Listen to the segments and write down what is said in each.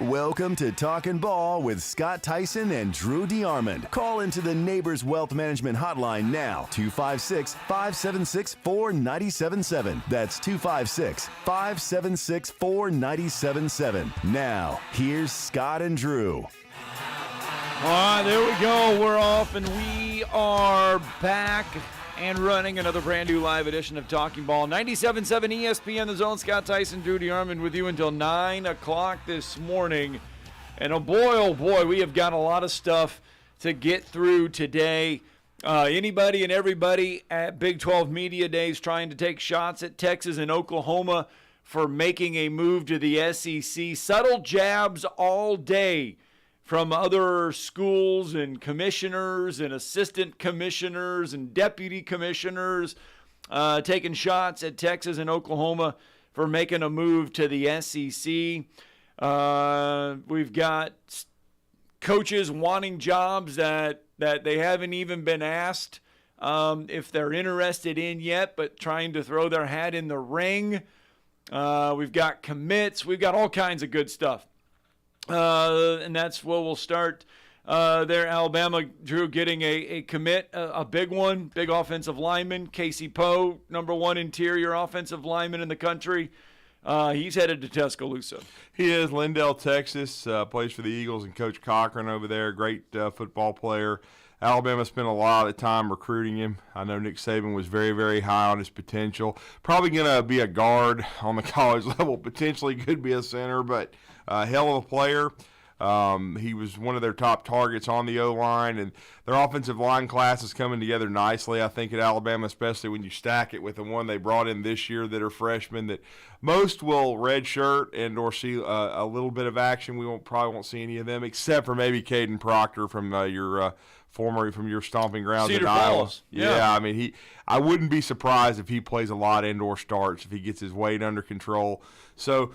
Welcome to Talkin' Ball with Scott Theisen and Drew DeArmond. Call into the Neighbors Wealth Management Hotline now, 256-576-4977. That's 256-576-4977. Now, here's Scott and Drew. All right, there we go. We're off, and we are back and running another brand new live edition of Talking Ball. 97.7 ESPN The Zone. Scott Theisen, Drew DeArmond with you until 9 o'clock this morning. And oh boy, we have got a lot of stuff to get through today. Anybody and everybody at Big 12 Media Days trying to take shots at Texas and Oklahoma for making a move to the SEC. Subtle jabs all day from other schools and commissioners and assistant commissioners and deputy commissioners taking shots at Texas and Oklahoma for making a move to the SEC. We've got coaches wanting jobs that they haven't even been asked if they're interested in yet, but trying to throw their hat in the ring. We've got commits. We've got all kinds of good stuff. And that's where we'll start there. Alabama, Drew, getting a commit, a big one, big offensive lineman. Casey Poe, number one interior offensive lineman in the country. He's headed to Tuscaloosa. He is. Lindell, Texas, plays for the Eagles, and Coach Cochran over there, great football player. Alabama spent a lot of time recruiting him. I know Nick Saban was very, very high on his potential. Probably going to be a guard on the college level, potentially could be a center, but hell of a player. He was one of their top targets on the O-line, and their offensive line class is coming together nicely, I think, at Alabama, especially when you stack it with the one they brought in this year that are freshmen that most will redshirt and or see a little bit of action. We probably won't see any of them except for maybe Caden Proctor from your stomping grounds Cedar in Iowa. Falls. Yeah, I mean, I wouldn't be surprised if he plays a lot of indoor starts if he gets his weight under control. So,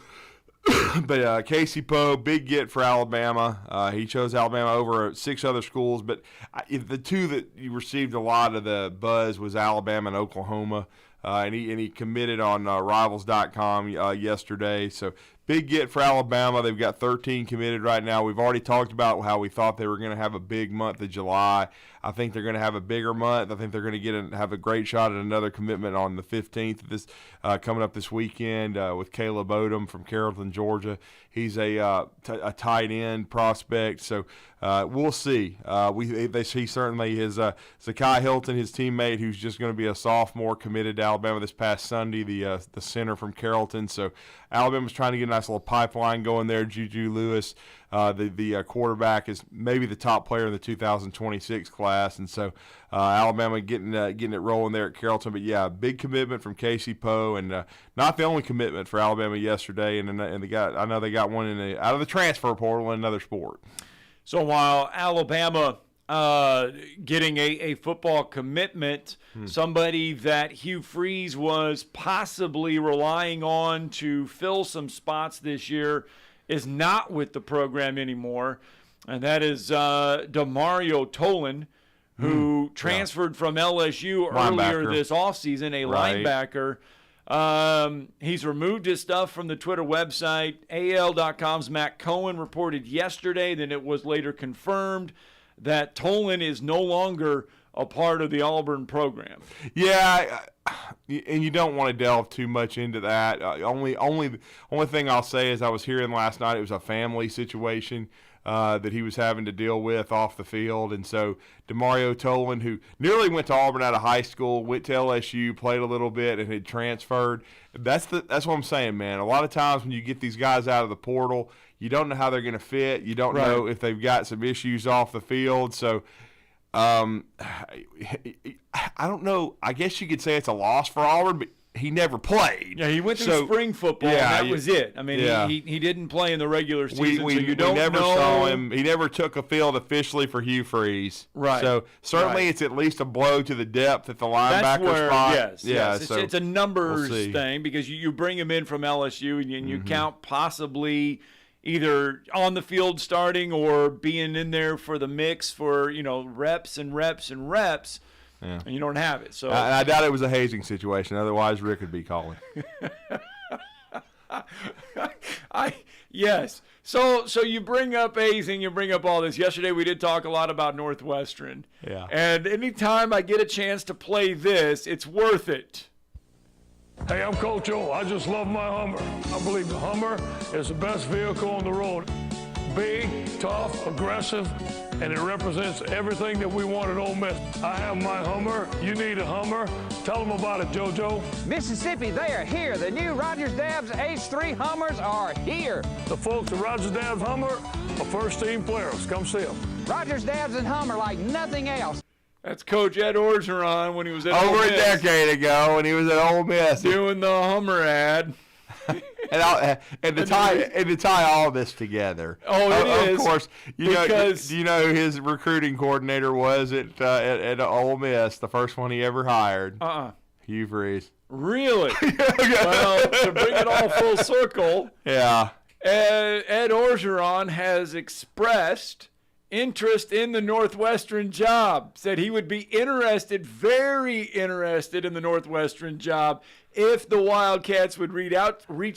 but Casey Poe, big get for Alabama. He chose Alabama over 6 other schools, but the two that you received a lot of the buzz was Alabama and Oklahoma. And he committed on Rivals.com yesterday. So big get for Alabama. They've got 13 committed right now. We've already talked about how we thought they were going to have a big month of July. I think they're going to have a bigger month. I think they're going to have a great shot at another commitment on the 15th of this coming up this weekend with Caleb Odom from Carrollton, Georgia. He's a tight end prospect, so we'll see. He certainly is. Zakai Hilton, his teammate, who's just going to be a sophomore, committed to Alabama this past Sunday, the center from Carrollton. So Alabama's trying to get a nice little pipeline going there. Juju Lewis, the quarterback, is maybe the top player in the 2026 class, and so Alabama getting it rolling there at Carrollton. But yeah, big commitment from Casey Poe, and not the only commitment for Alabama yesterday. And I know they got one out of the transfer portal in another sport. So while Alabama getting a football commitment, somebody that Hugh Freeze was possibly relying on to fill some spots this year is not with the program anymore, and that is Demario Tolan, who transferred from LSU earlier this offseason, a linebacker. He's removed his stuff from the Twitter website. AL.com's Matt Cohen reported yesterday that it was later confirmed that Tolan is no longer a part of the Auburn program. Yeah, and you don't want to delve too much into that. Only thing I'll say is I was hearing last night it was a family situation that he was having to deal with off the field. And so Demario Tolan, who nearly went to Auburn out of high school, went to LSU, played a little bit, and had transferred. That's what I'm saying, man. A lot of times when you get these guys out of the portal, you don't know how they're going to fit. You don't know if they've got some issues off the field. So I don't know. I guess you could say it's a loss for Auburn, but he never played. Yeah, he went through spring football, and that was it. I mean, he didn't play in the regular season, so you don't know. We never saw him. He never took a field officially for Hugh Freeze. Right. So certainly it's at least a blow to the depth at the linebacker spot. Yes. It's a numbers thing because you bring him in from LSU and you count possibly either on the field starting or being in there for the mix for, reps and reps and reps. Yeah. And you don't have it. So I doubt it was a hazing situation. Otherwise, Rick would be calling. Yes. So you bring up hazing, you bring up all this. Yesterday we did talk a lot about Northwestern. Yeah. And anytime I get a chance to play this, it's worth it. Hey, I'm Coach O. I just love my Hummer. I believe the Hummer is the best vehicle on the road. Big, tough, aggressive, and it represents everything that we want at Ole Miss. I have my Hummer. You need a Hummer. Tell them about it, JoJo. Mississippi, they are here. The new Rogers Dabbs H3 Hummers are here. The folks at Rogers Dabbs Hummer are first-team players. Come see them. Rogers Dabbs and Hummer like nothing else. That's Coach Ed Orgeron when he was at Over Ole a Miss, decade ago when he was at Ole Miss. doing the Hummer ad. and to tie all this together. Oh, it is. Of course, Because- do you know who his recruiting coordinator was at Ole Miss? The first one he ever hired. Hugh Freeze. Really? Well, to bring it all full circle, Yeah. Ed Orgeron has expressed interest in the Northwestern job, said he would be interested, very interested in the Northwestern job if the Wildcats would reach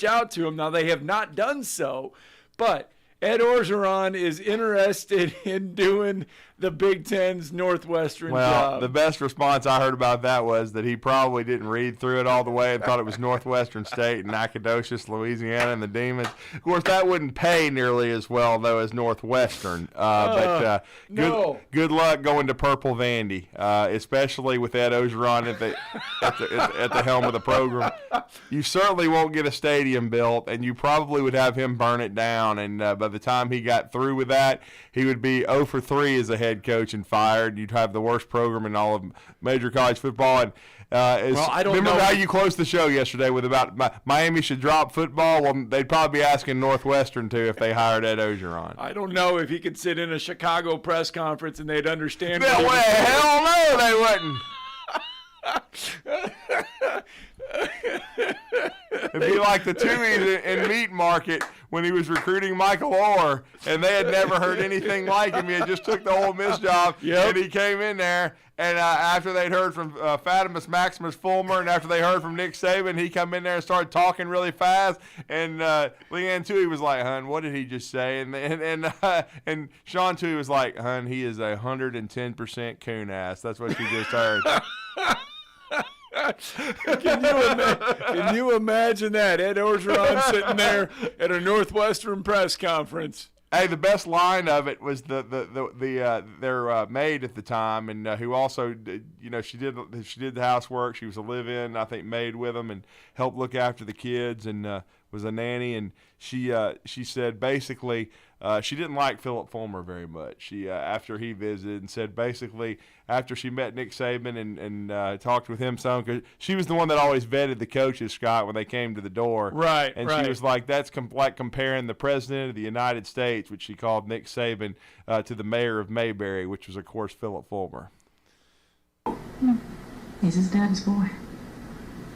out to him. Now, they have not done so, but Ed Orgeron is interested in doing the Big Ten's Northwestern job. The best response I heard about that was that he probably didn't read through it all the way and thought it was Northwestern State and Nacogdoches, Louisiana, and the Demons. Of course, that wouldn't pay nearly as well, though, as Northwestern. But good luck going to Purple Vandy, especially with Ed Orgeron at the helm of the program. You certainly won't get a stadium built, and you probably would have him burn it down. And by the time he got through with that, he would be 0 for 3 as a head coach and fired. You'd have the worst program in all of major college football. And I don't remember know. how you closed the show yesterday with about Miami should drop football? Well, they'd probably be asking Northwestern to if they hired Ed Orgeron. I don't know if he could sit in a Chicago press conference and they'd understand. No way, hell no, they wouldn't. It'd be like the Tumies in Meat Market when he was recruiting Michael Orr, and they had never heard anything like him. He had just took the Ole Miss job, and he came in there, and after they'd heard from Fatimus Maximus Fulmer, and after they heard from Nick Saban, he come in there and started talking really fast, and Leanne Toohey was like, "Hun, what did he just say?" And Sean Toohey was like, "Hun, he is 110% coon ass." That's what you just heard. Can you imagine that? Ed Orgeron sitting there at a Northwestern press conference. Hey, the best line of it was their maid at the time, and who also, she did the housework. She was a live-in, I think, maid with them, and helped look after the kids, and was a nanny. And she said basically she didn't like Philip Fulmer very much. She after he visited, and said basically after she met Nick Saban and talked with him some, because she was the one that always vetted the coaches, Scott, when they came to the door. Right. And she was like, that's like comparing the president of the United States, which she called Nick Saban, to the mayor of Mayberry, which was, of course, Philip Fulmer. He's his daddy's boy.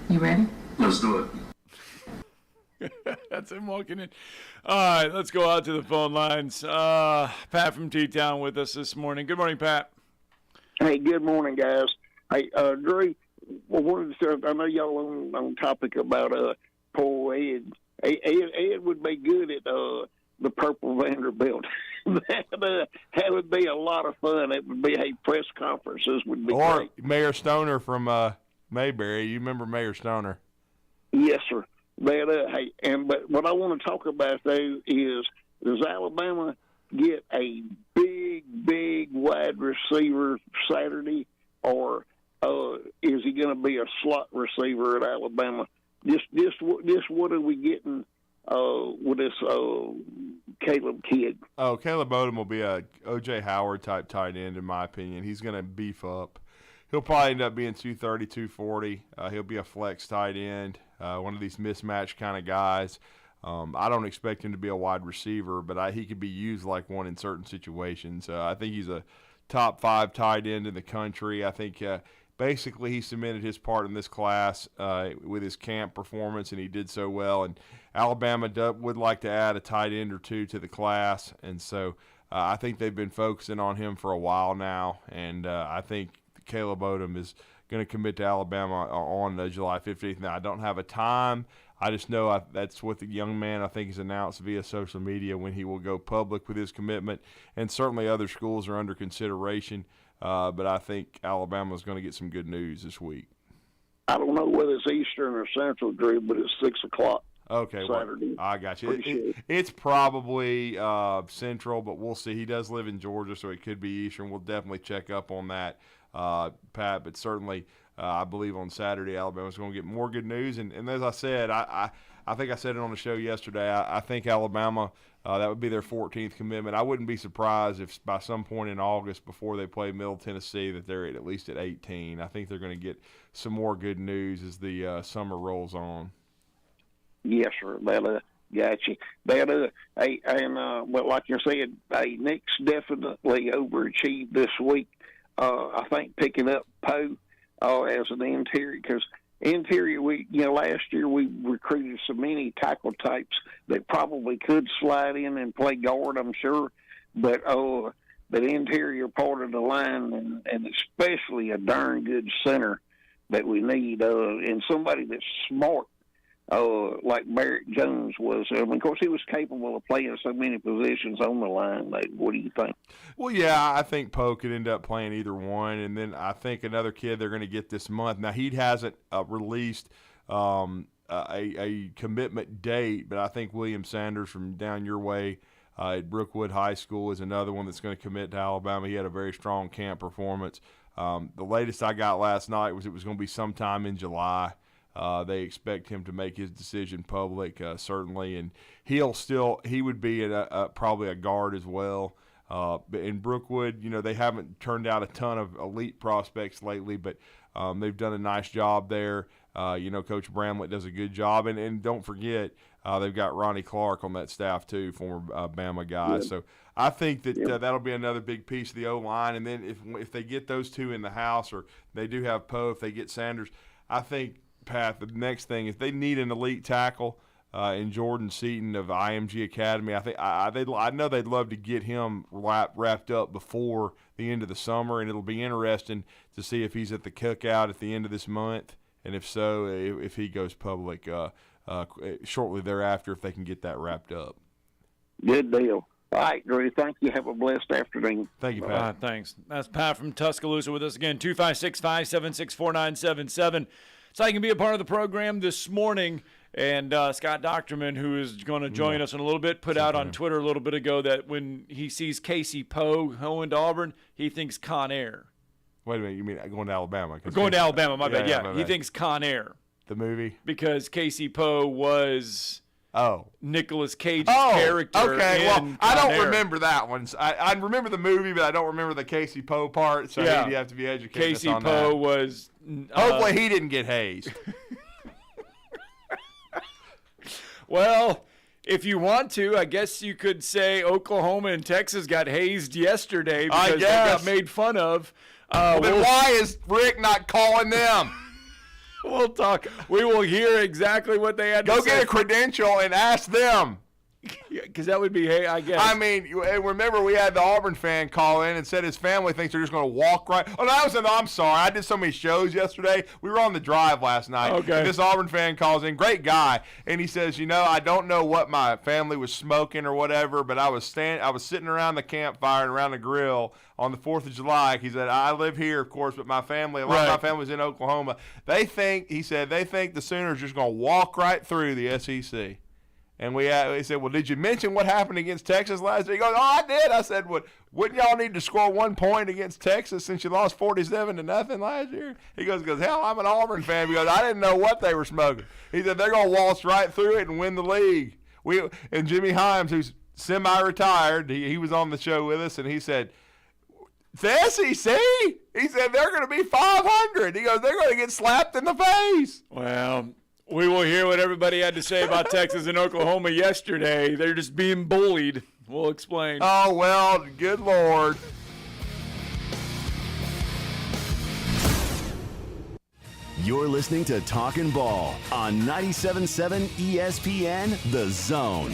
You ready? Let's do it. That's him walking in. All right, let's go out to the phone lines. Pat from T-Town with us this morning. Good morning, Pat. Hey, good morning, guys. Hey, Drew, I know y'all on topic about poor Ed. Ed would be good at the Purple Vanderbilt. That would be a lot of fun. It would be press conferences would be or great. Mayor Stoner from Mayberry. You remember Mayor Stoner? Yes, sir. But what I want to talk about though is, does Alabama get a big wide receiver Saturday, or is he going to be a slot receiver at Alabama? Just what are we getting with this Caleb kid? Oh, Caleb Odom will be a O.J. Howard type tight end, in my opinion. He's going to beef up. He'll probably end up being 230, 240. He'll be a flex tight end, one of these mismatched kind of guys. I don't expect him to be a wide receiver, but he could be used like one in certain situations. I think he's a top 5 tight end in the country. I think basically he cemented his part in this class with his camp performance, and he did so well. And Alabama would like to add a tight end or two to the class, and so I think they've been focusing on him for a while now, and I think Caleb Odom is going to commit to Alabama on July 15th. Now, I don't have a time. I just know that's what the young man, I think, has announced via social media when he will go public with his commitment. And certainly other schools are under consideration. But I think Alabama is going to get some good news this week. I don't know whether it's Eastern or Central, Drew, but it's 6 o'clock. Okay, Saturday. Well, I got you. It's probably Central, but we'll see. He does live in Georgia, so it could be Eastern. We'll definitely check up on that, Pat. But certainly, I believe on Saturday, Alabama's going to get more good news. And as I said, I think I said it on the show yesterday, I think Alabama, that would be their 14th commitment. I wouldn't be surprised if by some point in August before they play Middle Tennessee that they're at least at 18. I think they're going to get some more good news as the summer rolls on. Yes, sir. That got you. That but like you said, Nick's definitely overachieved this week. I think picking up Poe as an interior, because interior, last year we recruited so many tackle types that probably could slide in and play guard, I'm sure, but the interior part of the line, and especially a darn good center that we need, and somebody that's smart. Like Barrett Jones was. Of course, he was capable of playing so many positions on the line. What do you think? Well, yeah, I think Poe could end up playing either one. And then I think another kid they're going to get this month. Now, he hasn't released a commitment date, but I think William Sanders from down your way at Brookwood High School is another one that's going to commit to Alabama. He had a very strong camp performance. The latest I got last night was it was going to be sometime in July. They expect him to make his decision public, certainly, and he would be probably a guard as well. But in Brookwood, they haven't turned out a ton of elite prospects lately, but they've done a nice job there. Coach Bramlett does a good job, and don't forget they've got Ronnie Clark on that staff too, former Bama guy. Yeah. So I think that that'll be another big piece of the O-line, and then if they get those two in the house, or they do have Poe, if they get Sanders, I think. Pat, the next thing is they need an elite tackle in Jordan Seaton of IMG Academy. I think I know they'd love to get him wrapped up before the end of the summer, and it'll be interesting to see if he's at the cookout at the end of this month, and if so, if he goes public shortly thereafter, if they can get that wrapped up. Good deal. All right, Drew, thank you. Have a blessed afternoon. Thank you, Pat. Thanks. That's Pat from Tuscaloosa with us again, 256-576-4977. So you can be a part of the program this morning. And Scott Docterman, who is going to join us in a little bit, put out on Twitter a little bit ago that when he sees Casey Poe going to Auburn, he thinks Con Air. Wait a minute, you mean going to Alabama? Going to Alabama, my bad. Yeah, my he bad. thinks Con Air. The movie? Because Casey Poe was Nicolas Cage's character. Okay, well, I don't Air. remember that one. I remember the movie, but I don't remember the Casey Poe part, so you have to be educated Casey on Poe that. was... Hopefully he didn't get hazed. Well, if you want to, I guess you could say Oklahoma and Texas got hazed yesterday because they got made fun of. Then why is Rick not calling them? We'll talk. We will hear exactly what they had to say. Go get a credential and ask them. Because that would be, I guess. I mean, remember we had the Auburn fan call in and said his family thinks they're just going to walk right. Oh, I'm sorry. I did so many shows yesterday. We were on the drive last night. Okay. And this Auburn fan calls in, great guy, and he says, I don't know what my family was smoking or whatever, but I was sitting around the campfire and around the grill on the 4th of July. He said, I live here, of course, but a lot of my family's in Oklahoma. They think the Sooners are just going to walk right through the SEC. And we said, well, did you mention what happened against Texas last year? He goes, I did. I said, wouldn't y'all need to score 1 point against Texas since you lost 47-0 last year? He goes, hell, I'm an Auburn fan. He goes, I didn't know what they were smoking. He said, they're going to waltz right through it and win the league. And Jimmy Himes, who's semi-retired, he was on the show with us, and he said, the SEC? He said, they're going to be 500. He goes, they're going to get slapped in the face. Well, we will hear what everybody had to say about Texas and Oklahoma yesterday. They're just being bullied. We'll explain. Oh, well, good Lord. You're listening to Talkin' Ball on 97.7 ESPN, The Zone.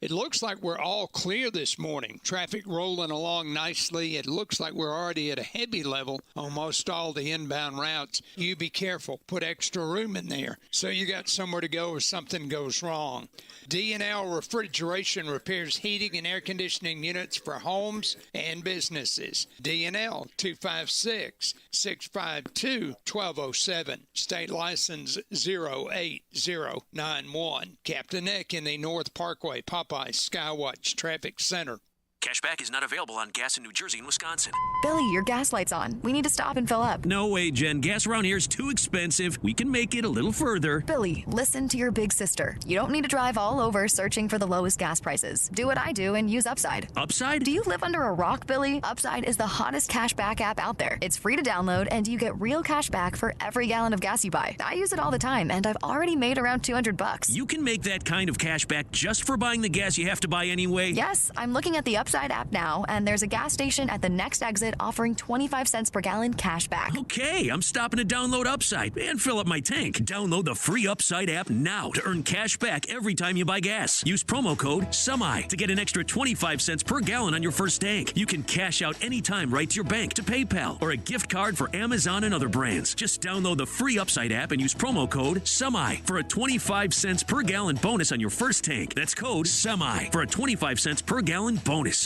It looks like we're all clear this morning. Traffic rolling along nicely. It looks like we're already at a heavy level on most all the inbound routes. You be careful. Put extra room in there so you got somewhere to go if something goes wrong. D&L Refrigeration repairs heating and air conditioning units for homes and businesses. D&L 256-652-1207. State license 08091. Captain Neck in the North Parkway, Popeye Skywatch Traffic Center. Cashback is not available on gas in New Jersey and Wisconsin. Billy, your gas light's on. We need to stop and fill up. No way, Jen. Gas around here is too expensive. We can make it a little further. Billy, listen to your big sister. You don't need to drive all over searching for the lowest gas prices. Do what I do and use Upside. Upside? Do you live under a rock, Billy? Upside is the hottest cashback app out there. It's free to download, and you get real cash back for every gallon of gas you buy. I use it all the time, and I've already made around $200. You can make that kind of cash back just for buying the gas you have to buy anyway? Yes, I'm looking at the Upside app now, and there's a gas station at the next exit offering 25 cents per gallon cash back. Okay, I'm stopping to download Upside and fill up my tank. Download the free Upside app now to earn cash back every time you buy gas. Use promo code SUMMI to get an extra 25 cents per gallon on your first tank. You can cash out anytime right to your bank, to PayPal, or a gift card for Amazon and other brands. Just download the free Upside app and use promo code SUMMI for a 25 cents per gallon bonus on your first tank. That's code SUMMI for a 25 cents per gallon bonus.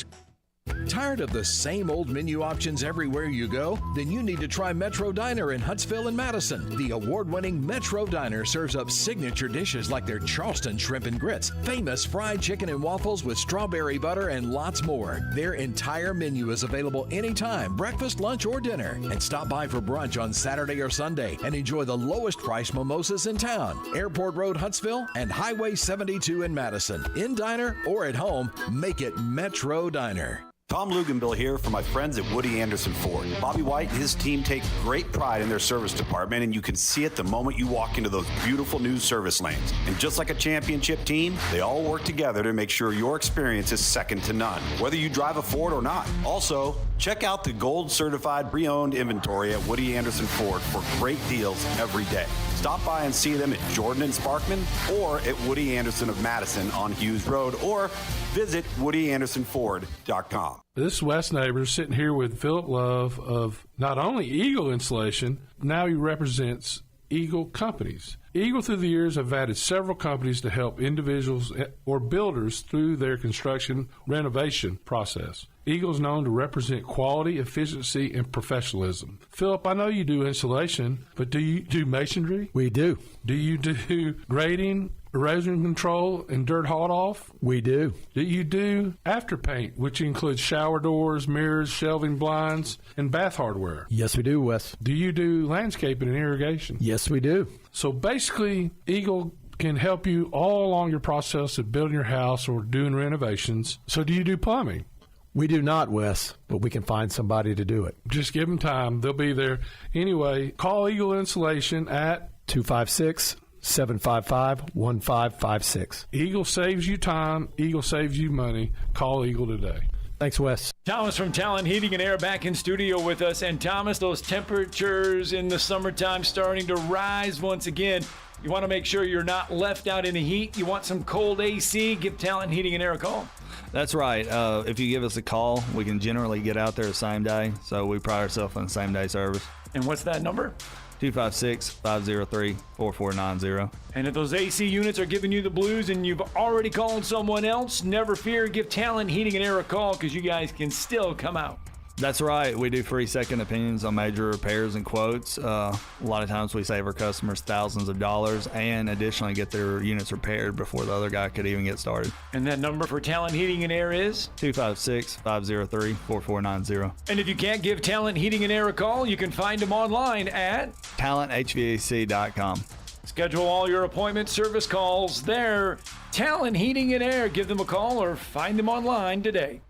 Tired of the same old menu options everywhere you go? Then you need to try Metro Diner in Huntsville and Madison. The award-winning Metro Diner serves up signature dishes like their Charleston shrimp and grits, famous fried chicken and waffles with strawberry butter, and lots more. Their entire menu is available anytime, breakfast, lunch, or dinner. And stop by for brunch on Saturday or Sunday and enjoy the lowest price mimosas in town. Airport Road, Huntsville, and Highway 72 in Madison. In diner or at home, make it Metro Diner. Tom Luganbill here for my friends at Woody Anderson Ford. Bobby White and his team take great pride in their service department, and you can see it the moment you walk into those beautiful new service lanes. And just like a championship team, they all work together to make sure your experience is second to none, whether you drive a Ford or not. Also, check out the gold-certified pre-owned inventory at Woody Anderson Ford for great deals every day. Stop by and see them at Jordan and Sparkman or at Woody Anderson of Madison on Hughes Road, or visit WoodyAndersonFord.com. This is Wes Neighbors sitting here with Philip Love of not only Eagle Insulation, now he represents Eagle Companies. Eagle through the years have added several companies to help individuals or builders through their construction renovation process. Eagle is known to represent quality, efficiency, and professionalism. Philip, I know you do insulation, but do you do masonry? We do. Do you do grading, erosion control, and dirt hauled off? We do. Do you do after paint, which includes shower doors, mirrors, shelving blinds, and bath hardware? Yes, we do, Wes. Do you do landscaping and irrigation? Yes, we do. So basically, Eagle can help you all along your process of building your house or doing renovations. So do you do plumbing? We do not, Wes, but we can find somebody to do it. Just give them time. They'll be there. Anyway, call Eagle Insulation at 256-755-1556. Eagle saves you time. Eagle saves you money. Call Eagle today. Thanks, Wes. Thomas from Talent Heating and Air back in studio with us. And Thomas, those temperatures in the summertime starting to rise once again. You want to make sure you're not left out in the heat. You want some cold AC, give Talent Heating and Air a call. That's right. If you give us a call, we can generally get out there the same day. So we pride ourselves on the same-day service. And what's that number? 256-503-4490. And if those AC units are giving you the blues and you've already called someone else, never fear, give Talent Heating and Air a call because you guys can still come out. That's right. We do free second opinions on major repairs and quotes. A lot of times we save our customers thousands of dollars and additionally get their units repaired before the other guy could even get started. And that number for Talent Heating and Air is? 256-503-4490. And if you can't give Talent Heating and Air a call, you can find them online at talenthvac.com. Schedule all your appointment service calls there. Talent Heating and Air. Give them a call or find them online today.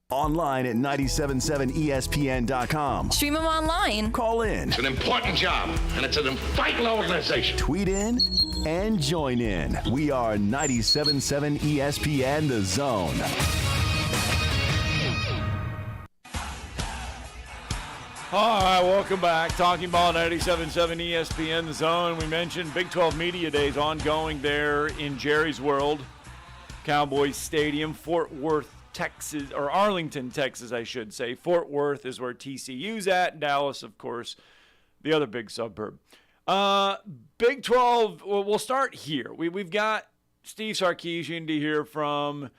Online at 977ESPN.com. Stream them online. Call in. It's an important job, and it's an vital organization. Tweet in and join in. We are 977 ESPN The Zone. All right, welcome back. Talking Ball 97.7 ESPN The Zone. We mentioned Big 12 Media Days ongoing there in Jerry's World. Cowboys Stadium, Fort Worth, Texas, or Arlington, Texas, I should say. Fort Worth is where TCU's at. Dallas, of course, the other big suburb. Big 12, well, we'll start here. We've got Steve Sarkisian to hear from.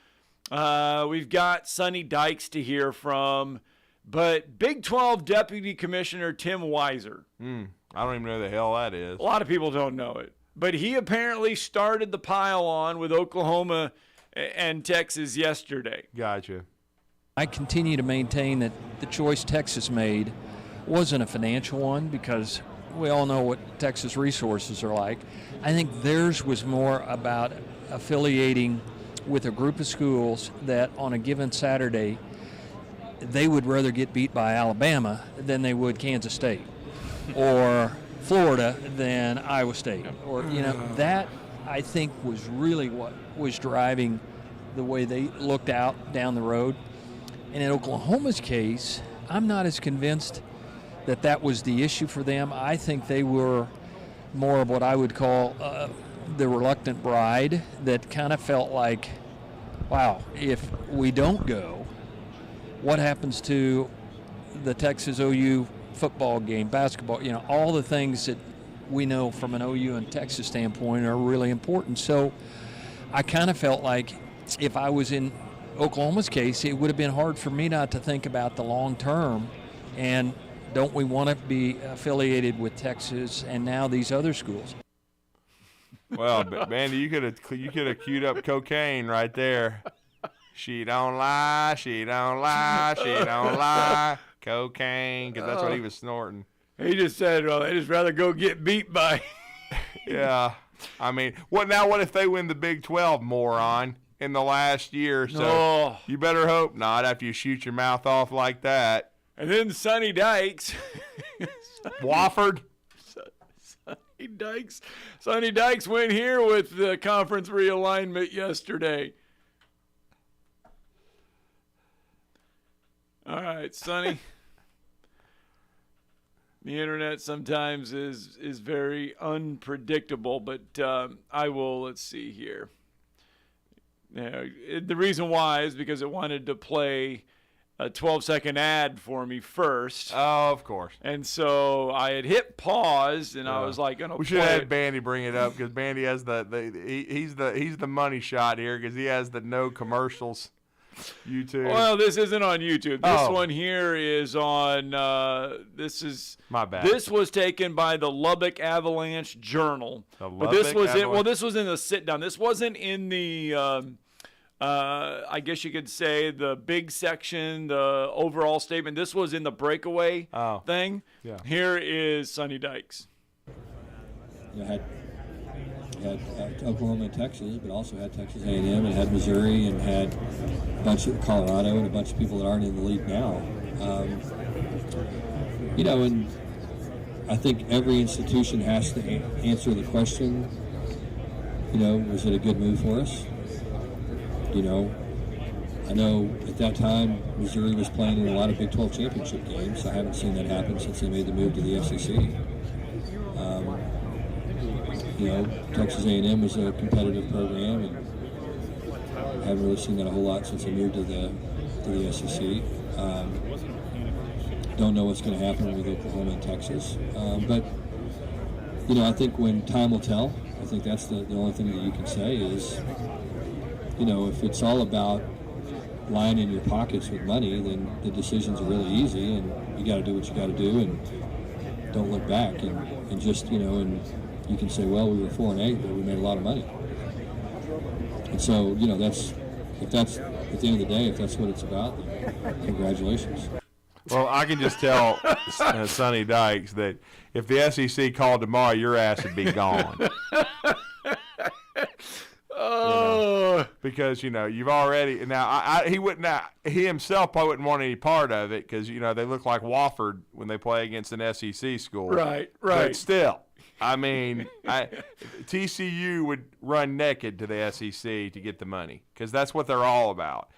We've got Sonny Dykes to hear from. But Big 12 Deputy Commissioner Tim Weiser. I don't even know who the hell that is. A lot of people don't know it. But he apparently started the pile on with Oklahoma and Texas yesterday. Gotcha. I continue to maintain that the choice Texas made wasn't a financial one because we all know what Texas resources are like. I think theirs was more about affiliating with a group of schools that on a given Saturday they would rather get beat by Alabama than they would Kansas State or Florida than Iowa State. Or, that I think was really what was driving the way they looked out down the road. And in Oklahoma's case, I'm not as convinced that that was the issue for them. I think they were more of what I would call the reluctant bride that kind of felt like, wow, if we don't go, what happens to the Texas OU football game, basketball, all the things that we know from an OU and Texas standpoint are really important. So I kind of felt like if I was in Oklahoma's case, it would have been hard for me not to think about the long term and don't we want to be affiliated with Texas and now these other schools? Well, Mandy, you could have queued up cocaine right there. She don't lie, she don't lie, she don't lie. Cocaine, because that's what he was snorting. He just said, well, they'd just rather go get beat by. Yeah. I mean, what if they win the Big 12, moron, in the last year? So you better hope not after you shoot your mouth off like that. And then Sonny Dykes. Wofford. Sonny Dykes went here with the conference realignment yesterday. All right, Sonny. The internet sometimes is very unpredictable, but let's see here. The reason why is because it wanted to play a 12-second ad for me first. Oh, of course. And so I had hit pause, and I was like, we should have had Bandy bring it up because Bandy has he's the money shot here because he has the no commercials YouTube. Well, this isn't on YouTube. This one here is on. This is my bad. This was taken by the Lubbock Avalanche Journal. But this was this was in the sit down. This wasn't in the. I guess you could say the big section, the overall statement. This was in the breakaway thing. Yeah. Here is Sonny Dykes. You had Oklahoma and Texas, but also had Texas A&M and had Missouri and had a bunch of Colorado and a bunch of people that aren't in the league now. And I think every institution has to answer the question, was it a good move for us? I know at that time Missouri was playing in a lot of Big 12 championship games. I haven't seen that happen since they made the move to the SEC. Texas A&M was a competitive program, and I haven't really seen that a whole lot since they moved to the SEC. Don't know what's going to happen with Oklahoma and Texas, but I think when time will tell. I think that's the only thing that you can say is, if it's all about lining your pockets with money, then the decisions are really easy, and you got to do what you got to do, and don't look back, and just and you can say, well, we were 4-8, but we made a lot of money. And so, that's at the end of the day, if that's what it's about, then congratulations. Well, I can just tell Sonny Dykes that if the SEC called tomorrow, your ass would be gone. Because you've already he himself probably wouldn't want any part of it because they look like Wofford when they play against an SEC school. Right. But still, I mean, TCU would run naked to the SEC to get the money because that's what they're all about.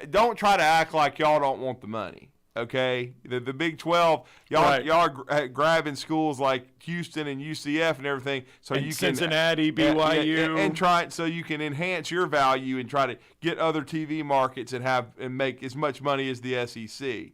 Don't try to act like y'all don't want the money. Okay, the Big 12, y'all are grabbing schools like Houston and UCF and everything, so and you Cincinnati, can BYU, and try so you can enhance your value and try to get other TV markets and make as much money as the SEC.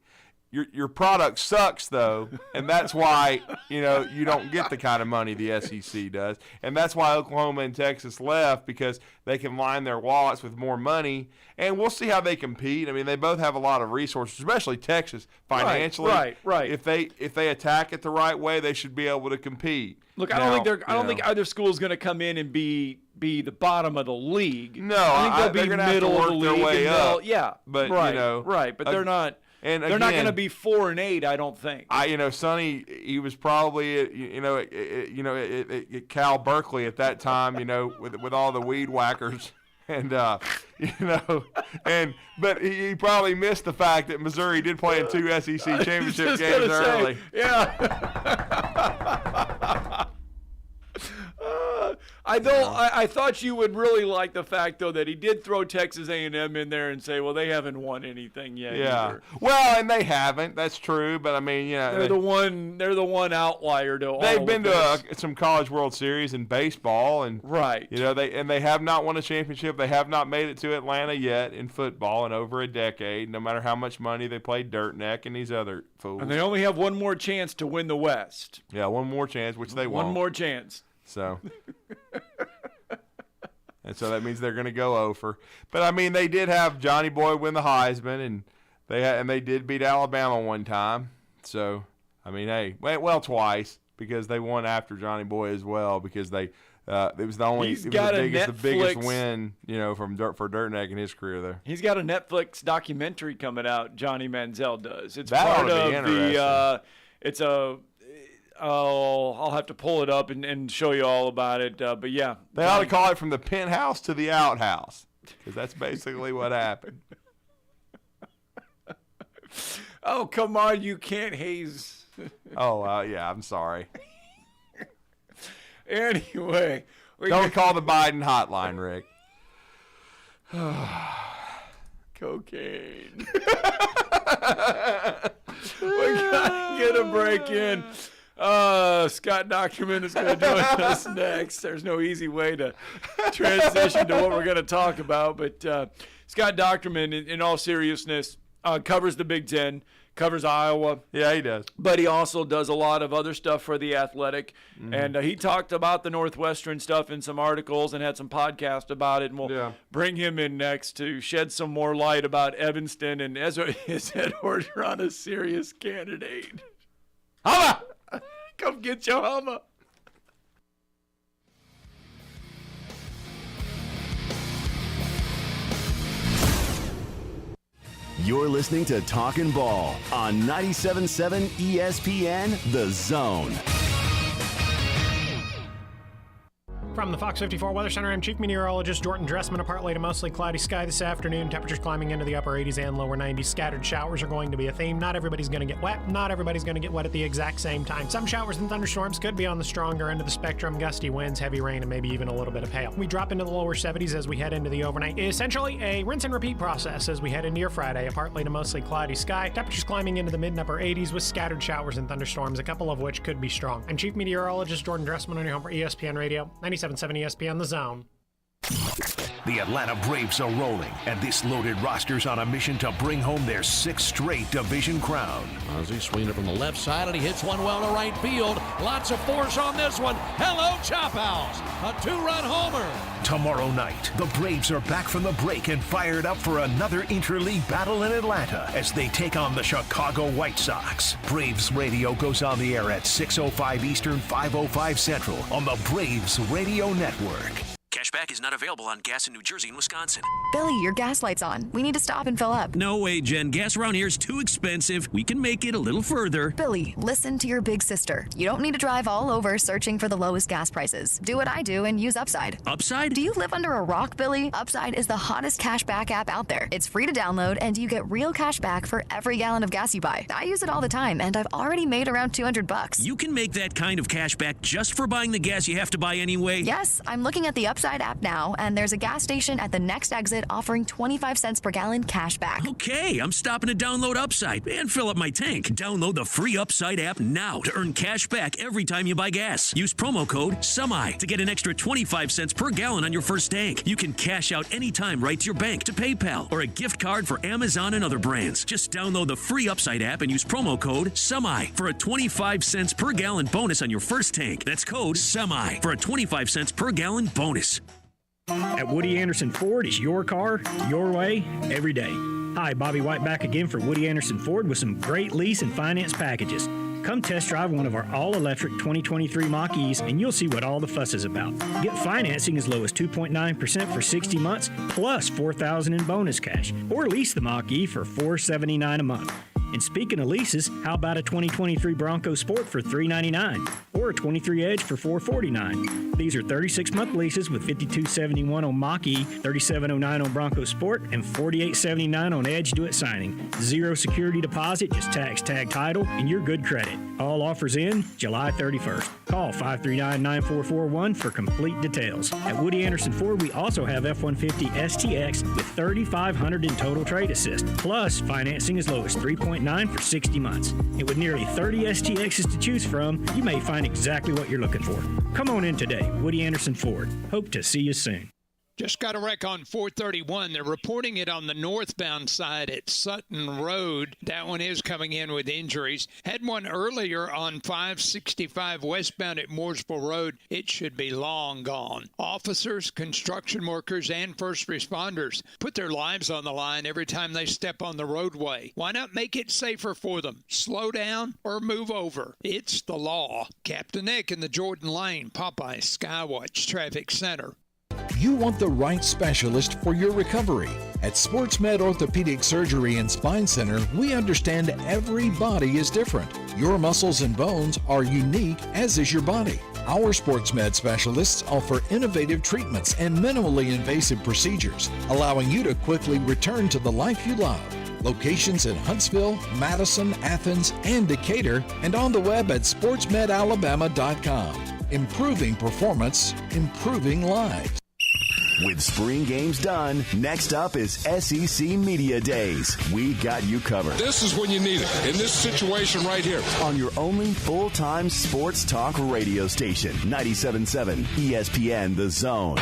Your product sucks though, and that's why you don't get the kind of money the SEC does, and that's why Oklahoma and Texas left, because they can line their wallets with more money, and we'll see how they compete. I mean, they both have a lot of resources, especially Texas financially. Right. If they attack it the right way, they should be able to compete. Look, I don't think either school is going to come in and be the bottom of the league. No, I think they'll be middle of the league. Their way up. Yeah, but but they're not. And they're not going to be 4-8, I don't think. Sonny, he was probably at Cal Berkeley at that time, with all the weed whackers, and but he probably missed the fact that Missouri did play in 2 SEC championship games early. Yeah. I thought you would really like the fact, though, that he did throw Texas A&M in there and say, well, they haven't won anything yet. Yeah. Either. Well, and they haven't. That's true. But I mean, they're the one outlier to all. They've been to some College World Series in baseball, and they have not won a championship. They have not made it to Atlanta yet in football in over a decade. No matter how much money they play Dirt Neck and these other fools. And they only have one more chance to win the West. Yeah, one more chance, which they won't. One more chance. So, and so that means they're going to go over. But I mean, they did have Johnny Boy win the Heisman, and they did beat Alabama one time. So, I mean, hey, well, twice, because they won after Johnny Boy as well, because it was the biggest win, for Dirt Neck in his career there. He's got a Netflix documentary coming out. Johnny Manziel does. It's that part ought to be interesting. I'll have to pull it up and show you all about it. But yeah, they ought to call it From the Penthouse to the Outhouse, because that's basically what happened. Oh, come on, you can't haze. Yeah, I'm sorry. Anyway, don't call the Biden hotline, Rick. Cocaine. We gotta get a break in. Scott Docterman is going to join us next. There's no easy way to transition to what we're going to talk about, but Scott Docterman, in all seriousness, covers the Big Ten, covers Iowa. Yeah, he does. But he also does a lot of other stuff for The Athletic, and he talked about the Northwestern stuff in some articles and had some podcasts about it, and we'll bring him in next to shed some more light about Evanston and his head order on a serious candidate. Hummer! Come get your Hummer. You're listening to Talkin' Ball on 97.7 ESPN The Zone. From the Fox 54 Weather Center, I'm Chief Meteorologist Jordan Dressman. A partly to mostly cloudy sky this afternoon. Temperatures climbing into the upper 80s and lower 90s. Scattered showers are going to be a theme. Not everybody's going to get wet. Not everybody's going to get wet at the exact same time. Some showers and thunderstorms could be on the stronger end of the spectrum. Gusty winds, heavy rain, and maybe even a little bit of hail. We drop into the lower 70s as we head into the overnight. Essentially a rinse and repeat process as we head into your Friday. A partly to mostly cloudy sky. Temperatures climbing into the mid and upper 80s with scattered showers and thunderstorms, a couple of which could be strong. I'm Chief Meteorologist Jordan Dressman on your home for ESPN Radio, 97.7 ESPN The Zone. The Atlanta Braves are rolling, and this loaded roster's on a mission to bring home their 6th straight division crown. Ozzie swinging it from the left side, and he hits one well to right field. Lots of force on this one. Hello, Chop House. A 2-run homer. Tomorrow night, the Braves are back from the break and fired up for another interleague battle in Atlanta as they take on the Chicago White Sox. Braves Radio goes on the air at 6:05 Eastern, 5:05 Central on the Braves Radio Network. Cashback is not available on gas in New Jersey and Wisconsin. Billy, your gas light's on. We need to stop and fill up. No way, Jen. Gas around here is too expensive. We can make it a little further. Billy, listen to your big sister. You don't need to drive all over searching for the lowest gas prices. Do what I do and use Upside. Upside? Do you live under a rock, Billy? Upside is the hottest cashback app out there. It's free to download, and you get real cash back for every gallon of gas you buy. I use it all the time, and I've already made around $200. You can make that kind of cash back just for buying the gas you have to buy anyway? Yes, I'm looking at the Upside Upside app now, and there's a gas station at the next exit offering 25 cents per gallon cash back. Okay, I'm stopping to download Upside and fill up my tank. Download the free Upside app now to earn cash back every time you buy gas. Use promo code SUMMI to get an extra 25 cents per gallon on your first tank. You can cash out anytime right to your bank, to PayPal, or a gift card for Amazon and other brands. Just download the free Upside app and use promo code SUMMI for a 25 cents per gallon bonus on your first tank. That's code SUMMI for a 25 cents per gallon bonus. At Woody Anderson Ford, it's your car, your way, every day. Hi, Bobby White back again for Woody Anderson Ford with some great lease and finance packages. Come test drive one of our all-electric 2023 Mach-E's and you'll see what all the fuss is about. Get financing as low as 2.9% for 60 months plus $4,000 in bonus cash. Or lease the Mach-E for $479 a month. And speaking of leases, how about a 2023 Bronco Sport for $399 or a 23 Edge for $449? These are 36-month leases with $52.71 on Mach-E, $37.09 on Bronco Sport, and $48.79 on Edge Do It signing. Zero security deposit, just tax tag title, and your good credit. All offers in July 31st. Call 539-9441 for complete details. At Woody Anderson Ford, we also have F-150 STX with $3,500 in total trade assist. Plus, financing as low as 3.9% for 60 months. And with nearly 30 STXs to choose from, you may find exactly what you're looking for. Come on in today, Woody Anderson Ford. Hope to see you soon. Just got a wreck on 431. They're reporting it on the northbound side at Sutton Road. That one is coming in with injuries. Had one earlier on 565 westbound at Mooresville Road. It should be long gone. Officers, construction workers, and first responders put their lives on the line every time they step on the roadway. Why not make it safer for them? Slow down or move over. It's the law. Captain Nick in the Jordan Lane Popeye Skywatch Traffic Center. You want the right specialist for your recovery. At SportsMed Orthopedic Surgery and Spine Center, we understand every body is different. Your muscles and bones are unique, as is your body. Our SportsMed specialists offer innovative treatments and minimally invasive procedures, allowing you to quickly return to the life you love. Locations in Huntsville, Madison, Athens, and Decatur, and on the web at sportsmedalabama.com. Improving performance, improving lives. With spring games done, next up is SEC Media Days. We got you covered. This is when you need it, in this situation right here. On your only full-time sports talk radio station, 97.7 ESPN The Zone.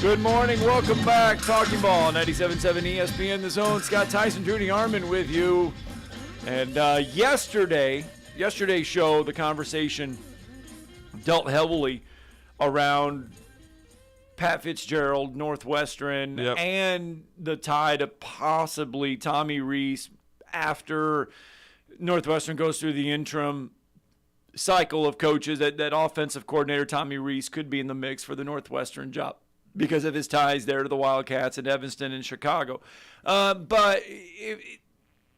Good morning. Welcome back. Talking Ball, 97.7 ESPN The Zone. Scott Tyson, Drew DeArmond with you. And yesterday's show, the conversation dealt heavily around Pat Fitzgerald, Northwestern, and the tie to possibly Tommy Rees after Northwestern goes through the interim cycle of coaches. That offensive coordinator, Tommy Rees, could be in the mix for the Northwestern job because of his ties there to the Wildcats in Evanston and Chicago. But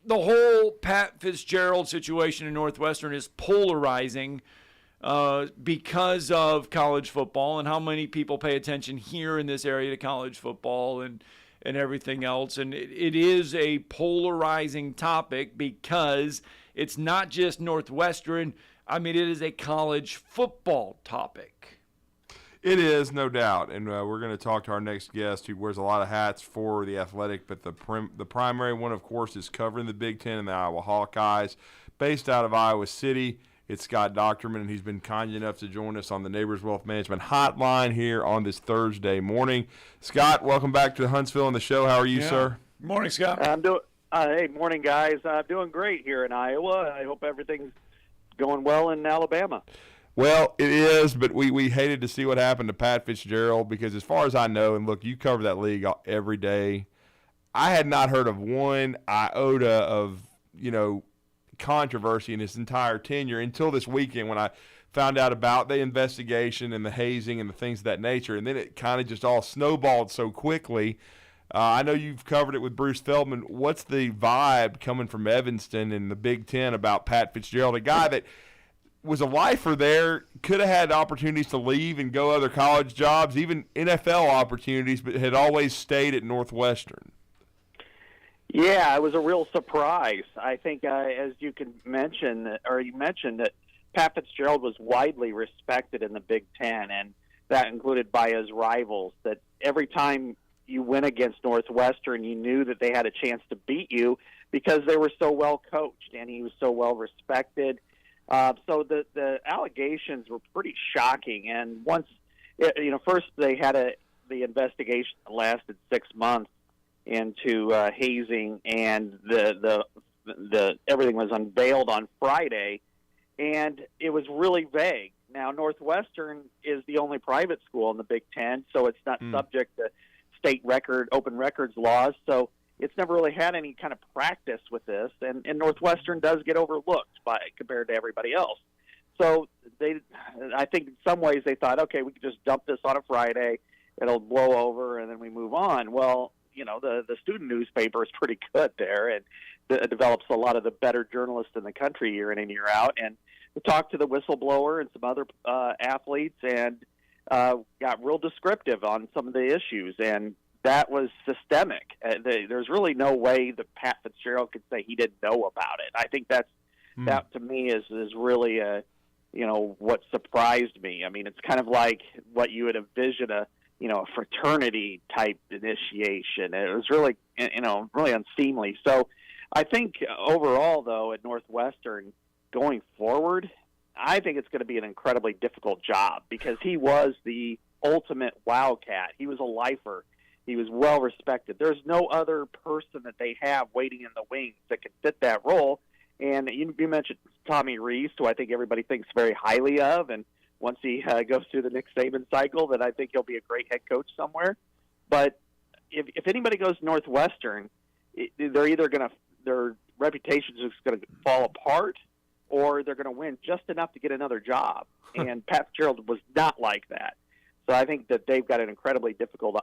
the whole Pat Fitzgerald situation in Northwestern is polarizing because of college football and how many people pay attention here in this area to college football and everything else. And it is a polarizing topic because it's not just Northwestern. I mean, it is a college football topic. It is, no doubt. And we're going to talk to our next guest who wears a lot of hats for the Athletic, but the primary one, of course, is covering the Big Ten and the Iowa Hawkeyes. Based out of Iowa City, it's Scott Docterman, and he's been kind enough to join us on the Neighbors Wealth Management Hotline here on this Thursday morning. Scott, welcome back to Huntsville and the show. How are you, sir? Morning, Scott. I'm doing. Hey, morning, guys. I'm doing great here in Iowa. I hope everything's going well in Alabama. Well, it is, but we hated to see what happened to Pat Fitzgerald because as far as I know, and look, you cover that league every day, I had not heard of one iota of, controversy in his entire tenure until this weekend when I found out about the investigation and the hazing and the things of that nature, and then it kind of just all snowballed so quickly. I know you've covered it with Bruce Feldman. What's the vibe coming from Evanston and the Big Ten about Pat Fitzgerald, a guy that was a lifer there, could have had opportunities to leave and go other college jobs, even NFL opportunities, but had always stayed at Northwestern? Yeah, it was a real surprise. I think, as you can mention, or you mentioned that Pat Fitzgerald was widely respected in the Big Ten, and that included by his rivals, that every time you went against Northwestern, you knew that they had a chance to beat you because they were so well coached and he was so well respected. So the allegations were pretty shocking. And once, first they had the investigation that lasted 6 months into hazing, and the everything was unveiled on Friday, and it was really vague. Now, Northwestern is the only private school in the Big Ten, so it's not subject to state open records laws. So it's never really had any kind of practice with this, and Northwestern does get overlooked compared to everybody else. So I think in some ways they thought, okay, we could just dump this on a Friday, it'll blow over, and then we move on. Well, the student newspaper is pretty good there, and it develops a lot of the better journalists in the country year in and year out. And we talked to the whistleblower and some other athletes, and got real descriptive on some of the issues, and that was systemic. There's really no way that Pat Fitzgerald could say he didn't know about it. I think that to me is really what surprised me. I mean, it's kind of like what you would envision a fraternity type initiation. It was really really unseemly. So I think overall, though, at Northwestern going forward, I think it's going to be an incredibly difficult job because he was the ultimate Wildcat. He was a lifer. He was well respected. There's no other person that they have waiting in the wings that can fit that role. And you mentioned Tommy Rees, who I think everybody thinks very highly of. And once he goes through the Nick Saban cycle, then I think he'll be a great head coach somewhere. But if anybody goes Northwestern, they're either their reputation is going to fall apart, or they're going to win just enough to get another job. And Pat Fitzgerald was not like that. So I think that they've got an incredibly difficult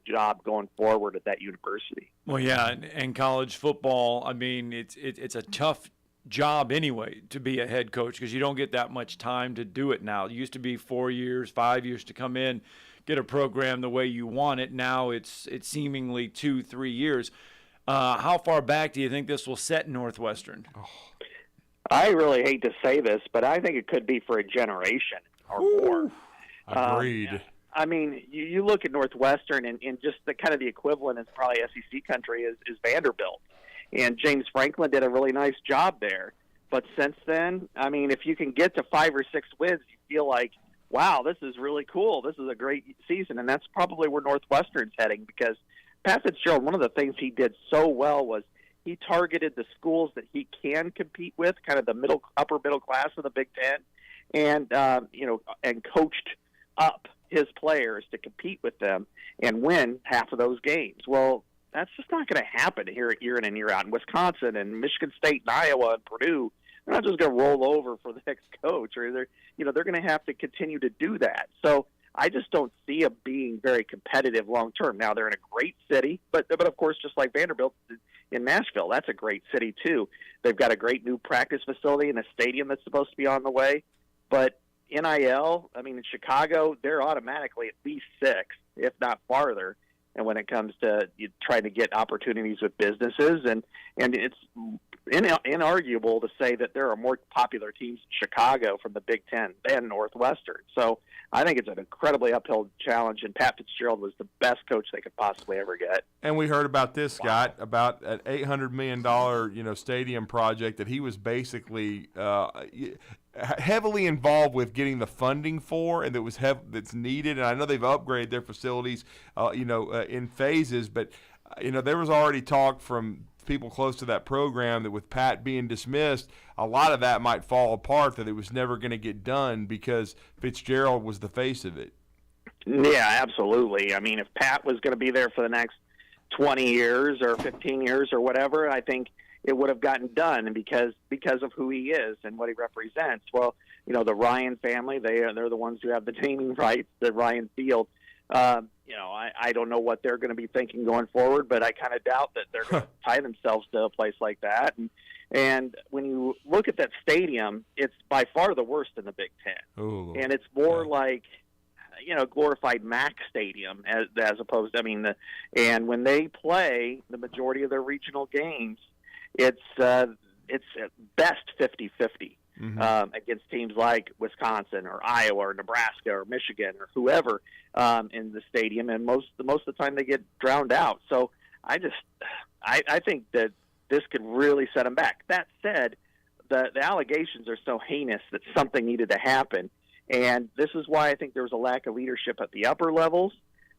job going forward at that university. Well, yeah, and college football, I mean, it's a tough job anyway to be a head coach because you don't get that much time to do it now. It used to be 4 years, 5 years to come in, get a program the way you want it. Now it's seemingly 2-3 years. How far back do you think this will set Northwestern? I really hate to say this, but I think it could be for a generation or more. Agreed. I mean, you look at Northwestern, and just the kind of the equivalent is probably SEC country is Vanderbilt. And James Franklin did a really nice job there. But since then, I mean, if you can get to 5 or 6 wins, you feel like, wow, this is really cool. This is a great season. And that's probably where Northwestern's heading, because Pat Fitzgerald, one of the things he did so well was he targeted the schools that he can compete with, kind of the upper middle class of the Big Ten, and and coached up his players to compete with them and win half of those games. Well, that's just not going to happen here year in and year out. In Wisconsin and Michigan State and Iowa and Purdue, they're not just going to roll over for the next coach, or they're going to have to continue to do that. So I just don't see them being very competitive long term. Now, they're in a great city, but of course, just like Vanderbilt in Nashville, that's a great city too. They've got a great new practice facility and a stadium that's supposed to be on the way. But NIL, I mean, in Chicago, they're automatically at least 6, if not farther. And when it comes to trying to get opportunities with businesses, and it's inarguable to say that there are more popular teams in Chicago from the Big Ten than Northwestern. So I think it's an incredibly uphill challenge, and Pat Fitzgerald was the best coach they could possibly ever get. And we heard about this, Scott, about an $800 million stadium project that he was basically heavily involved with getting the funding for, and that's needed. And I know they've upgraded their facilities, in phases, but there was already talk from people close to that program that with Pat being dismissed, a lot of that might fall apart, that it was never going to get done because Fitzgerald was the face of it. Yeah, absolutely. I mean, if Pat was going to be there for the next 20 years or 15 years or whatever, I think it would have gotten done because of who he is and what he represents. Well, the Ryan family, they're the ones who have the naming rights, the Ryan Field. I don't know what they're going to be thinking going forward, but I kind of doubt that they're going to tie themselves to a place like that. And when you look at that stadium, it's by far the worst in the Big Ten. Ooh, and it's more like, glorified MAC stadium as opposed to, and when they play the majority of their regional games, it's at best 50-50. against teams like Wisconsin or Iowa or Nebraska or Michigan or whoever in the stadium, and most of the time they get drowned out. So I think that this could really set them back. That said, the allegations are so heinous that something needed to happen, and this is why I think there was a lack of leadership at the upper levels,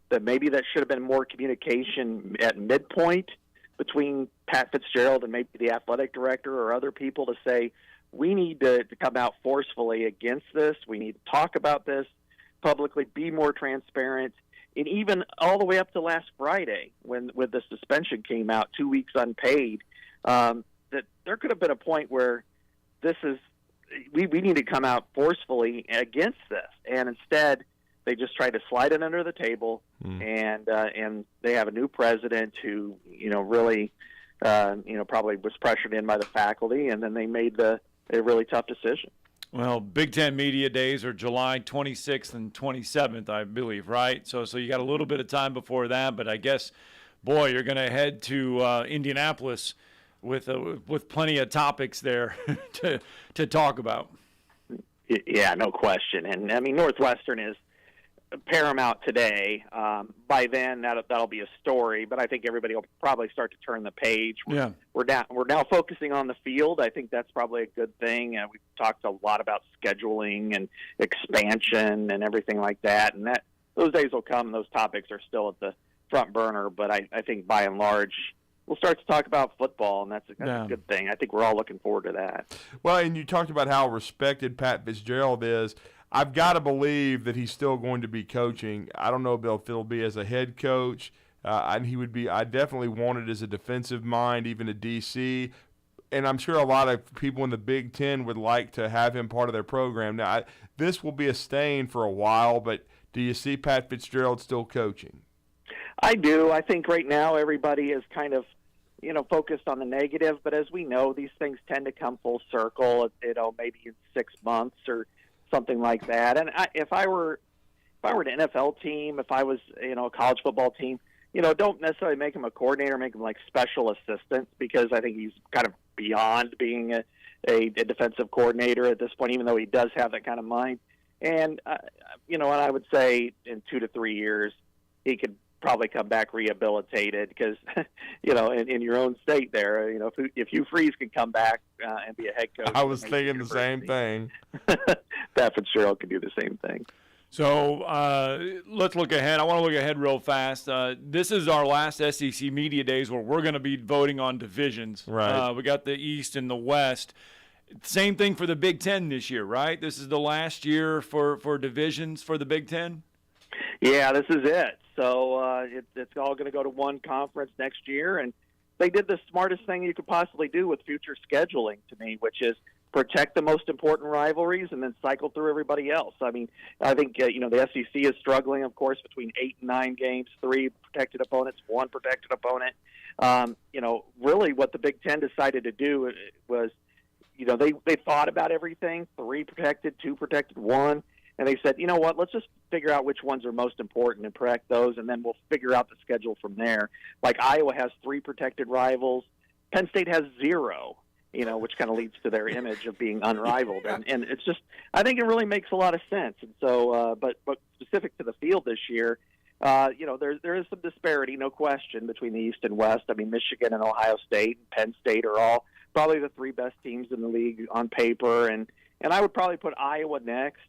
that maybe that should have been more communication at midpoint between Pat Fitzgerald and maybe the athletic director or other people to say, we need to come out forcefully against this. We need to talk about this publicly, be more transparent. And even all the way up to last Friday when the suspension came out, 2 weeks unpaid, that there could have been a point where we need to come out forcefully against this. And instead, they just tried to slide it under the table, and they have a new president who, really, probably was pressured in by the faculty, and then they made a really tough decision. Well, Big Ten Media Days are July 26th and 27th, I believe, right? So you got a little bit of time before that, but I guess, boy, you're going to head to Indianapolis with plenty of topics there to talk about. Yeah, no question. And, I mean, Northwestern is paramount today. By then, that'll be a story, but I think everybody will probably start to turn the page. We're now focusing on the field. I think that's probably a good thing. We've talked a lot about scheduling and expansion and everything like that, and those days will come. Those topics are still at the front burner, but I think by and large, we'll start to talk about football, and that's a good thing. I think we're all looking forward to that. Well, and you talked about how respected Pat Fitzgerald is. I've got to believe that he's still going to be coaching. I don't know if he'll be as a head coach. And he would be. I definitely want it as a defensive mind, even a DC. And I'm sure a lot of people in the Big Ten would like to have him part of their program. Now, this will be a stain for a while, but do you see Pat Fitzgerald still coaching? I do. I think right now everybody is kind of, focused on the negative. But as we know, these things tend to come full circle, maybe in 6 months or something like that. And if I were an NFL team, if I was, a college football team, don't necessarily make him a coordinator, make him like special assistant, because I think he's kind of beyond being a defensive coordinator at this point, even though he does have that kind of mind. And, and I would say in 2 to 3 years, he could probably come back rehabilitated because, in your own state there, if Hugh Freeze can come back and be a head coach. I was thinking the same thing. Pat Fitzgerald can do the same thing. So let's look ahead. I want to look ahead real fast. This is our last SEC Media Days where we're going to be voting on divisions. Right. We got the East and the West. Same thing for the Big Ten this year, right? This is the last year for divisions for the Big Ten? Yeah, this is it. So it's all going to go to one conference next year. And they did the smartest thing you could possibly do with future scheduling, to me, which is protect the most important rivalries and then cycle through everybody else. I mean, I think, the SEC is struggling, of course, between 8 and 9 games, 3 protected opponents, 1 protected opponent. Really what the Big Ten decided to do was, they thought about everything, 3 protected, 2 protected, 1. And they said, let's just figure out which ones are most important and protect those, and then we'll figure out the schedule from there. Like Iowa has 3 protected rivals. Penn State has 0, which kind of leads to their image of being unrivaled. And it's just, I think it really makes a lot of sense. And so, but specific to the field this year, there is some disparity, no question, between the East and West. I mean, Michigan and Ohio State and Penn State are all probably the 3 best teams in the league on paper. And I would probably put Iowa next.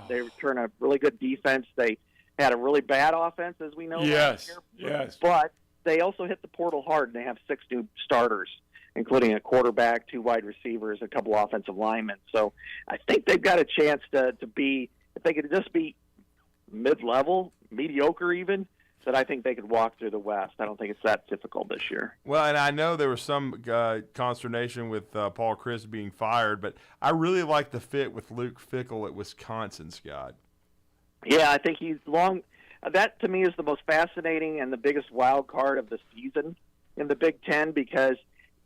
They return a really good defense. They had a really bad offense, as we know. Yes, last year. Yes. But they also hit the portal hard, and they have 6 new starters, including a quarterback, 2 wide receivers, a couple offensive linemen. So I think they've got a chance to be, if they could just be mid-level, mediocre even, that I think they could walk through the West. I don't think it's that difficult this year. Well, and I know there was some consternation with Paul Chryst being fired, but I really like the fit with Luke Fickell at Wisconsin, Scott. Yeah, I think he's long. That, to me, is the most fascinating and the biggest wild card of the season in the Big Ten, because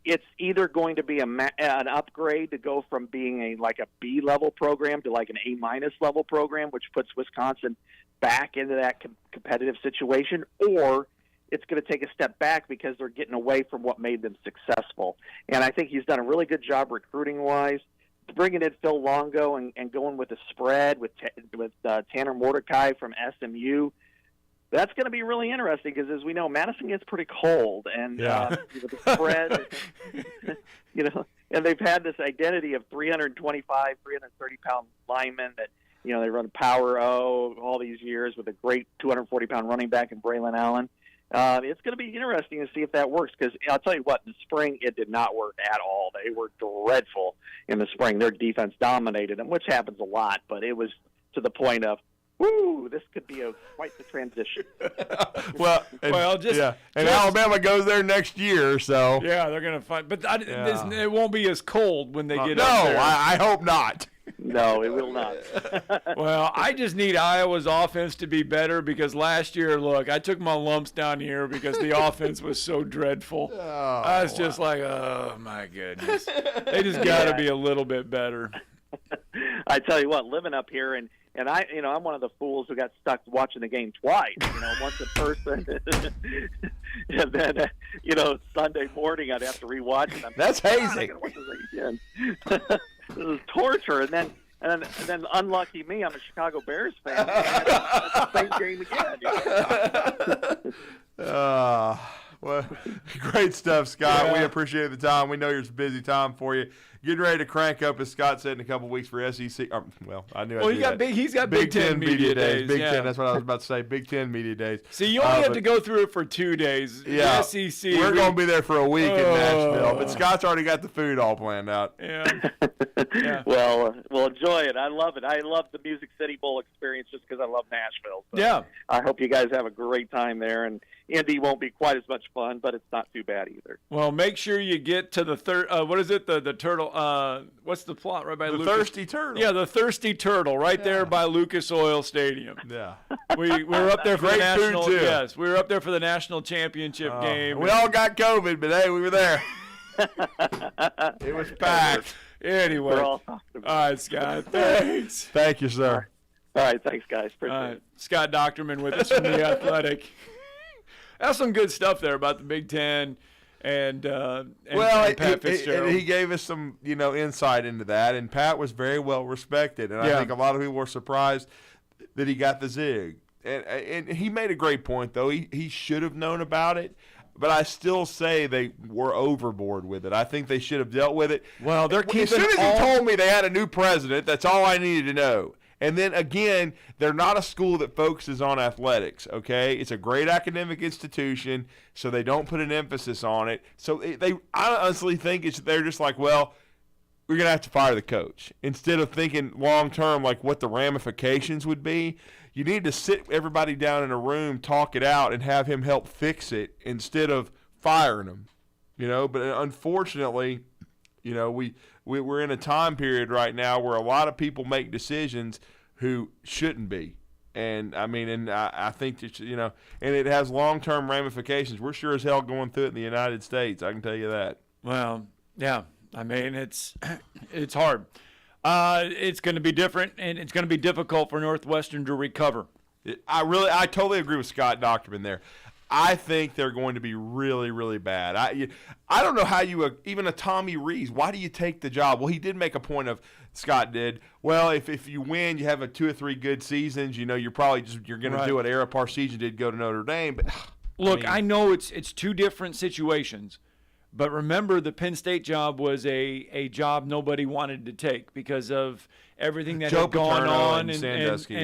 it's either going to be an upgrade to go from being a B-level program to like an A- level program, which puts Wisconsin back into that competitive situation, or it's going to take a step back because they're getting away from what made them successful. And I think he's done a really good job recruiting-wise. bringing in Phil Longo and going with the spread with Tanner Mordecai from SMU. That's going to be really interesting because, as we know, Madison gets pretty cold, and the spread, and they've had this identity of 325, 330-pound linemen that, they run power all these years with a great 240-pound running back in Braylon Allen. It's going to be interesting to see if that works because I'll tell you what, in the spring it did not work at all. They were dreadful in the spring. Their defense dominated them, which happens a lot, but it was to the point of, woo, this could be quite the transition. And Alabama goes there next year, so. Yeah, they're going to find. But it won't be as cold when they get up there. No, I hope not. No, it will not. Well, I just need Iowa's offense to be better because last year, look, I took my lumps down here because the offense was so dreadful. I was just like, oh, my goodness. They just got to be a little bit better. I tell you what, living up here, and I, I'm one of the fools who got stuck watching the game twice. Once in person, and then, Sunday morning I'd have to rewatch it. That's hazing. This is torture, and then unlucky me, I'm a Chicago Bears fan. It's the same game again. Well, great stuff, Scott. Yeah. We appreciate the time. We know it's a busy time for you. Getting ready to crank up, as Scott said, in a couple of weeks for SEC. I knew. He's got Big Ten media days. Big Ten. That's what I was about to say. Big Ten media days. See, you only have to go through it for 2 days. Yeah, the SEC. We're going to be there for a week in Nashville, but Scott's already got the food all planned out. Yeah. Well, enjoy it. I love it. I love the Music City Bowl experience just because I love Nashville. So yeah. I hope you guys have a great time there, and Indy won't be quite as much fun, but it's not too bad either. Well, make sure you get to the third. What is it? The turtle. What's the plot right by the Lucas? Thirsty Turtle? Yeah, the Thirsty Turtle right there by Lucas Oil Stadium. Yeah. We were up there for the national. Food too. Yes, we were up there for the national championship game. We all got COVID, but hey, we were there. It was packed. Anyway, all right, Scott. Thanks. Thank you, sir. All right, thanks, guys. Appreciate it. Scott Docterman with us from The Athletic. That's some good stuff there about the Big Ten and Pat Fitzgerald. He gave us some, insight into that, and Pat was very well respected, and I think a lot of people were surprised that he got the zig. And he made a great point, though. He should have known about it, but I still say they were overboard with it. I think they should have dealt with it. Well, they're keeping as soon as he told me they had a new president, that's all I needed to know. And then, again, they're not a school that focuses on athletics, okay? It's a great academic institution, so they don't put an emphasis on it. So I honestly think they're just like, well, we're going to have to fire the coach. Instead of thinking long-term like what the ramifications would be, you need to sit everybody down in a room, talk it out, and have him help fix it instead of firing him. But unfortunately, we're in a time period right now where a lot of people make decisions who shouldn't be. And, I think that, and it has long-term ramifications. We're sure as hell going through it in the United States. I can tell you that. Well, yeah. It's hard. It's going to be different, and it's going to be difficult for Northwestern to recover. I totally agree with Scott Docterman there. I think they're going to be really, really bad. I don't know how even a Tommy Rees, why do you take the job? Well, he did make a point of, Scott did, well, if you win, you have 2 or 3 good seasons, you're probably you're going to do what Ara Parseghian did, go to Notre Dame. But look, I know it's 2 different situations, but remember the Penn State job was a job nobody wanted to take because of everything that had gone on in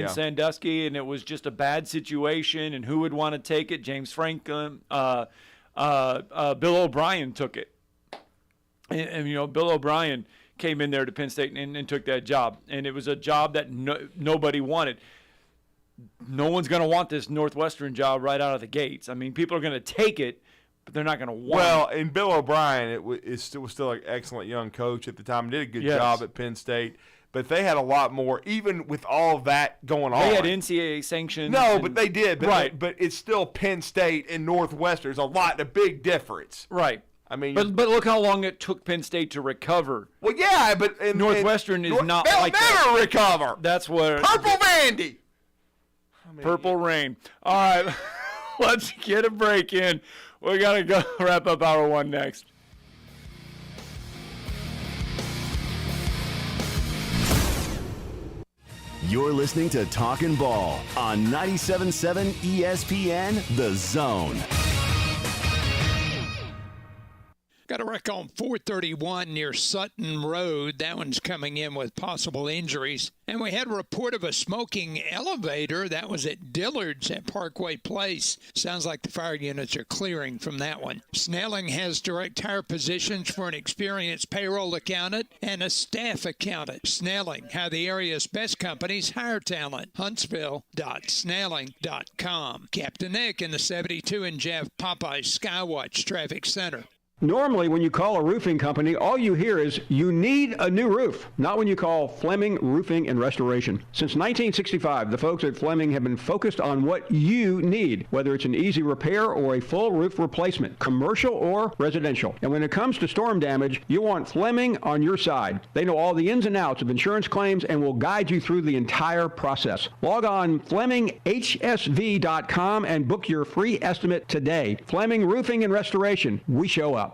Sandusky, and it was just a bad situation, and who would want to take it? James Franklin, Bill O'Brien took it. And Bill O'Brien came in there to Penn State and took that job, and it was a job that nobody wanted. No one's going to want this Northwestern job right out of the gates. People are going to take it, but they're not going to want it. Well, and Bill O'Brien was still an excellent young coach at the time, did a good job at Penn State. But they had a lot more, even with all that going on. They had NCAA sanctions. No, but they did. But, but it's still Penn State and Northwestern. There's a big difference. Right. But look how long it took Penn State to recover. Well, yeah, but Northwestern is not like that. They'll never recover. That's what. Purple Vandy. Purple rain. All right, let's get a break in. We got to go wrap up hour 1 next. You're listening to Talkin' Ball on 97.7 ESPN, The Zone. Got a wreck on 431 near Sutton Road. That one's coming in with possible injuries. And we had a report of a smoking elevator. That was at Dillard's at Parkway Place. Sounds like the fire units are clearing from that one. Snelling has direct hire positions for an experienced payroll accountant and a staff accountant. Snelling, how the area's best companies hire talent. Huntsville.snelling.com. Captain Nick in the 72 and Jeff Popeyes Skywatch Traffic Center. Normally, when you call a roofing company, all you hear is, you need a new roof. Not when you call Fleming Roofing and Restoration. Since 1965, the folks at Fleming have been focused on what you need, whether it's an easy repair or a full roof replacement, commercial or residential. And when it comes to storm damage, you want Fleming on your side. They know all the ins and outs of insurance claims and will guide you through the entire process. Log on FlemingHSV.com and book your free estimate today. Fleming Roofing and Restoration. We show up.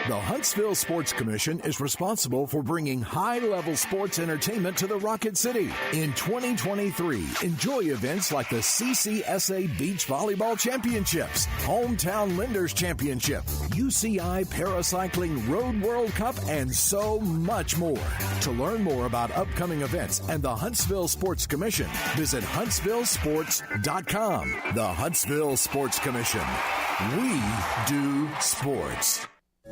The Huntsville Sports Commission is responsible for bringing high-level sports entertainment to the Rocket City. In 2023, enjoy events like the CCSA Beach Volleyball Championships, Hometown Lenders Championship, UCI Paracycling Road World Cup, and so much more. To learn more about upcoming events and the Huntsville Sports Commission, visit huntsvillesports.com. The Huntsville Sports Commission. We do sports.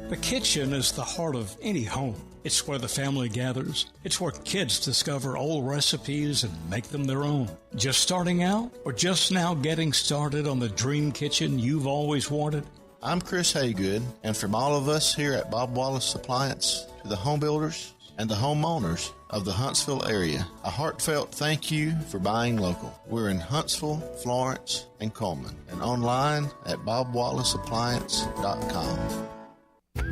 The kitchen is the heart of any home. It's where the family gathers. It's where kids discover old recipes and make them their own. Just starting out or just now getting started on the dream kitchen you've always wanted? I'm Chris Haygood, and from all of us here at Bob Wallace Appliance to the home builders and the homeowners of the Huntsville area, a heartfelt thank you for buying local. We're in Huntsville, Florence, and Coleman, and online at bobwallaceappliance.com.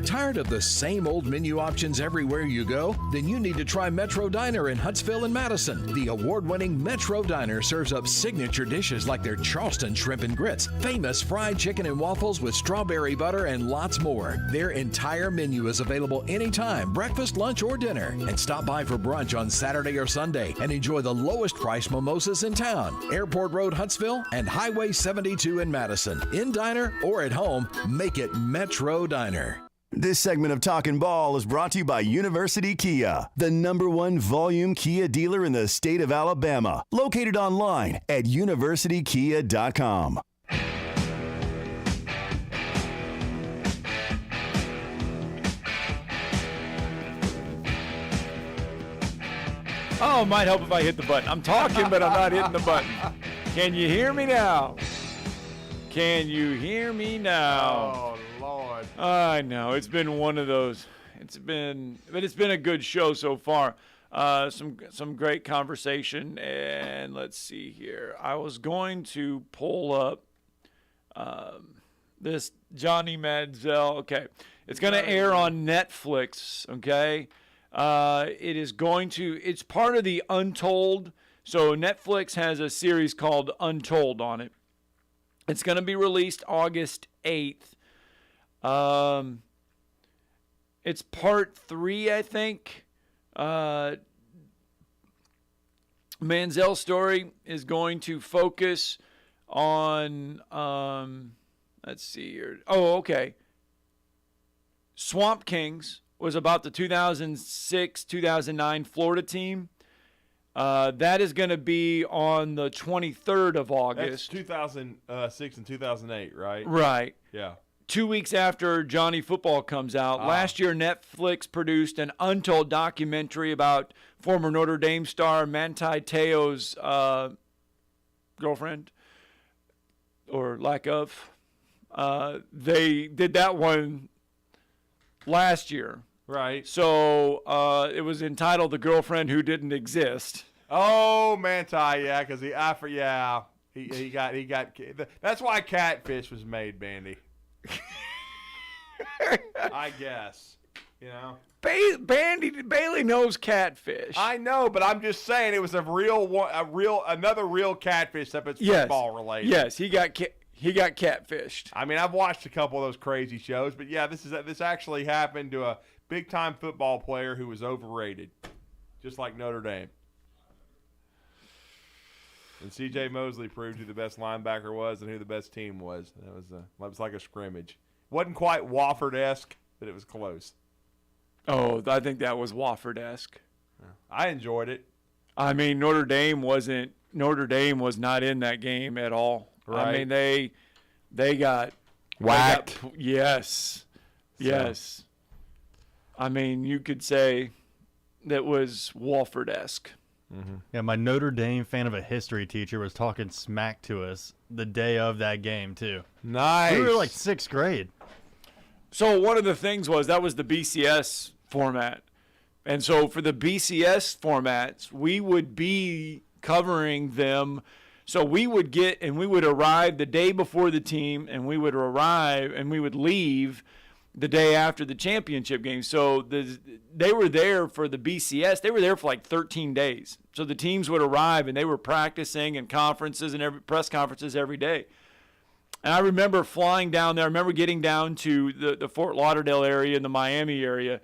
Tired of the same old menu options everywhere you go? Then you need to try Metro Diner in Huntsville and Madison. The award-winning Metro Diner serves up signature dishes like their Charleston shrimp and grits, famous fried chicken and waffles with strawberry butter, and lots more. Their entire menu is available anytime, breakfast, lunch, or dinner. And stop by for brunch on Saturday or Sunday and enjoy the lowest price mimosas in town. Airport Road, Huntsville, and Highway 72 in Madison. In diner or at home, make it Metro Diner. This segment of Talkin' Ball is brought to you by University Kia, the #1 volume Kia dealer in the state of Alabama. Located online at universitykia.com. Oh, it might help if I hit the button. I'm talking, but I'm not hitting the button. Can you hear me now? Can you hear me now? Oh, Lord. I know. It's been one of those. It's been a good show so far. Some great conversation. And let's see here. I was going to pull up this Johnny Manziel. Okay. It's going to air on Netflix, okay? It's part of the Untold. So Netflix has a series called Untold on it. It's going to be released August 8th. It's part 3, I think. Manziel's story is going to focus on, let's see here. Oh, okay. Swamp Kings was about the 2006-2009 Florida team. That is going to be on the 23rd of August. That's 2006 and 2008, right? Right. Yeah. 2 weeks after Johnny Football comes out. Last year, Netflix produced an Untold documentary about former Notre Dame star Manti Te'o's girlfriend, or lack of. They did that one last year. Right. So it was entitled "The Girlfriend Who Didn't Exist." Oh, Manti, yeah, because he got. That's why Catfish was made, Bandy. I guess, you know. Bailey knows Catfish. I know, but I'm just saying it was another real catfish that it's football related. Yes, he got catfished. I mean, I've watched a couple of those crazy shows, but yeah, this actually happened to a big-time football player who was overrated, just like Notre Dame. And C.J. Mosley proved who the best linebacker was and who the best team was. That was like a scrimmage. Wasn't quite Wofford-esque, but it was close. Oh, I think that was Wofford-esque. I enjoyed it. I mean, Notre Dame was not in that game at all. Right. I mean, they got whacked. Yes. I mean, you could say that was Wofford-esque. Mm-hmm. Yeah, my Notre Dame fan of a history teacher was talking smack to us the day of that game, too. Nice. We were like 6th grade. So one of the things was that was the BCS format. And so for the BCS formats, we would be covering them. So we would arrive the day before the team, and we would arrive and we would leave the day after the championship game. So they were there for the BCS. They were there for like 13 days. So the teams would arrive, and they were practicing and conferences and press conferences every day. And I remember flying down there. I remember getting down to the Fort Lauderdale area and the Miami area.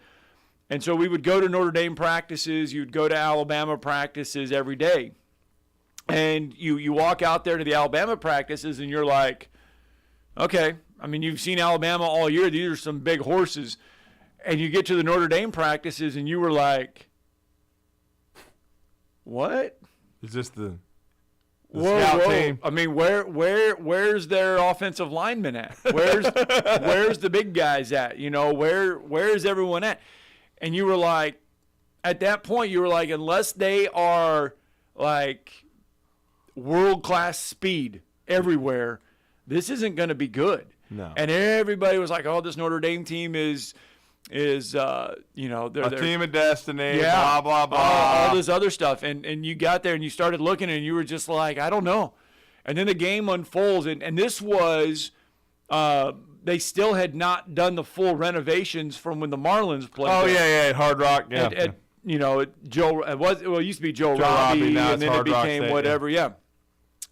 And so we would go to Notre Dame practices. You'd go to Alabama practices every day. And you walk out there to the Alabama practices, and you're like, okay, I mean, you've seen Alabama all year. These are some big horses. And you get to the Notre Dame practices, and you were like, what? Is this the Whoa. team? I mean, where's their offensive lineman at? Where's the big guys at? You know, where's everyone at? And you were like, at that point, you were like, unless they are like world-class speed everywhere, this isn't going to be good. No. And everybody was like, oh, this Notre Dame team is they're a team of destiny, yeah, blah, blah, blah. all this other stuff. And you got there and you started looking and you were just like, I don't know. And then the game unfolds. And this was they still had not done the full renovations from when the Marlins played. Oh, there. yeah, at Hard Rock. Yeah. It used to be Joe Robbie, now and it's then it Hard Rock became Stadium. whatever, yeah.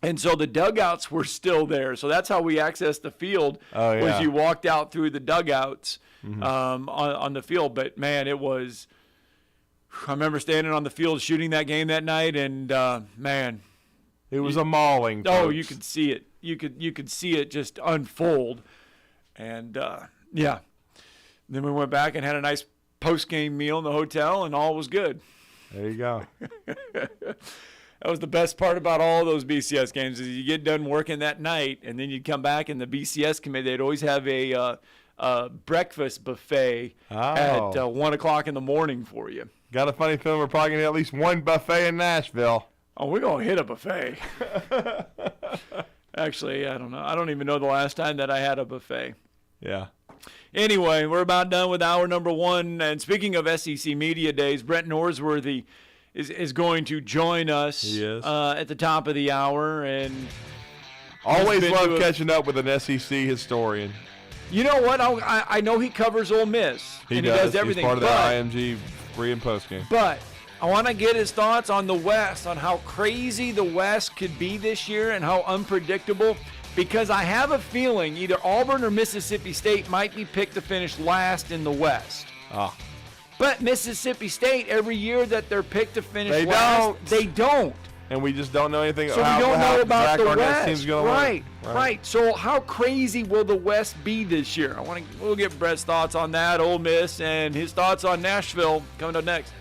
And so the dugouts were still there. So that's how we accessed the field, was you walked out through the dugouts on the field. But, man, it was – I remember standing on the field shooting that game that night, and, man. It was a mauling. Oh, folks. you could see it. You could see it just unfold. And, yeah. Then we went back and had a nice post-game meal in the hotel, and all was good. There you go. That was the best part about all those BCS games is you get done working that night, and then you'd come back, and the BCS committee, they'd always have a breakfast buffet at 1 o'clock in the morning for you. Got a funny feeling we're probably going to get at least one buffet in Nashville. Oh, we're going to hit a buffet. Actually, I don't know. I don't even know the last time that I had a buffet. Yeah. Anyway, we're about done with hour number 1. And speaking of SEC Media Days, Brent Norsworthy is going to join us at the top of the hour. And always love catching up with an SEC historian. You know what? I know he covers Ole Miss. He does everything. He's part of the IMG pre- and post-game. But I want to get his thoughts on the West, on how crazy the West could be this year and how unpredictable. Because I have a feeling either Auburn or Mississippi State might be picked to finish last in the West. Ah. But Mississippi State, every year that they're picked to finish last, they don't. And we just don't know anything So how, we don't know about Zach the Arnett's team's West. gonna Right. So how crazy will the West be this year? We'll get Brett's thoughts on that, Ole Miss, and his thoughts on Nashville coming up next.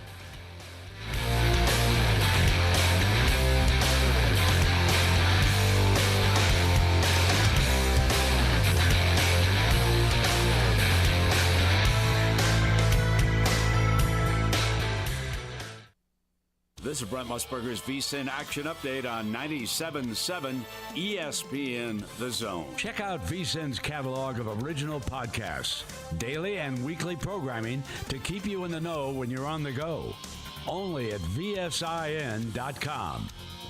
This is Brent Musburger's VSiN Action Update on 97.7 ESPN The Zone. Check out VSiN's catalog of original podcasts, daily and weekly programming to keep you in the know when you're on the go. Only at VSIN.com.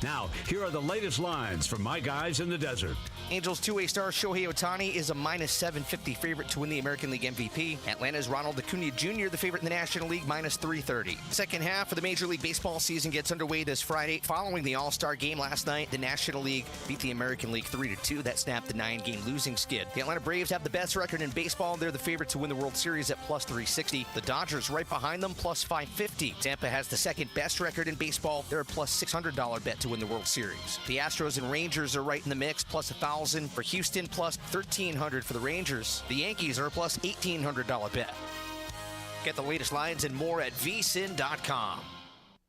Now, here are the latest lines from my guys in the desert. Angels two-way star Shohei Ohtani is a minus 750 favorite to win the American League MVP. Atlanta's Ronald Acuna Jr., the favorite in the National League, minus 330. Second half of the Major League Baseball season gets underway this Friday. Following the All-Star game last night, the National League beat the American League 3-2. That snapped the 9-game losing skid. The Atlanta Braves have the best record in baseball. They're the favorite to win the World Series at plus 360. The Dodgers right behind them, plus 550. Tampa has the second best record in baseball. They're a plus $600 bet to win win the World Series. The Astros and Rangers are right in the mix, plus 1,000 for Houston, plus 1,300 for the Rangers. The Yankees are a plus $1,800 bet. Get the latest lines and more at vsin.com.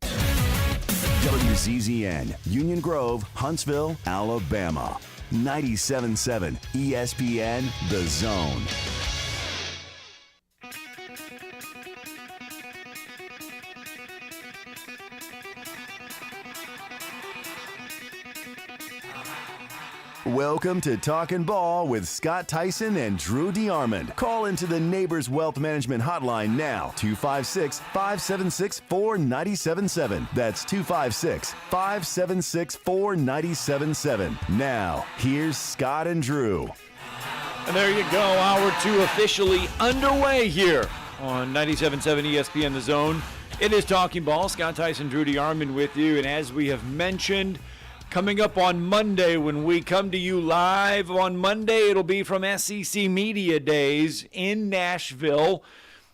WZZN, Union Grove, Huntsville, Alabama. 97.7 ESPN, The Zone. Welcome to Talkin' Ball with Scott Tyson and Drew DeArmond. Call into the Neighbors Wealth Management Hotline now, 256-576-4977. That's 256-576-4977. Now, here's Scott and Drew. And there you go, hour 2 officially underway here on 97.7 ESPN The Zone. It is Talking Ball. Scott Tyson, Drew DeArmond with you. And as we have mentioned, coming up on Monday, when we come to you live on Monday, it'll be from SEC Media Days in Nashville.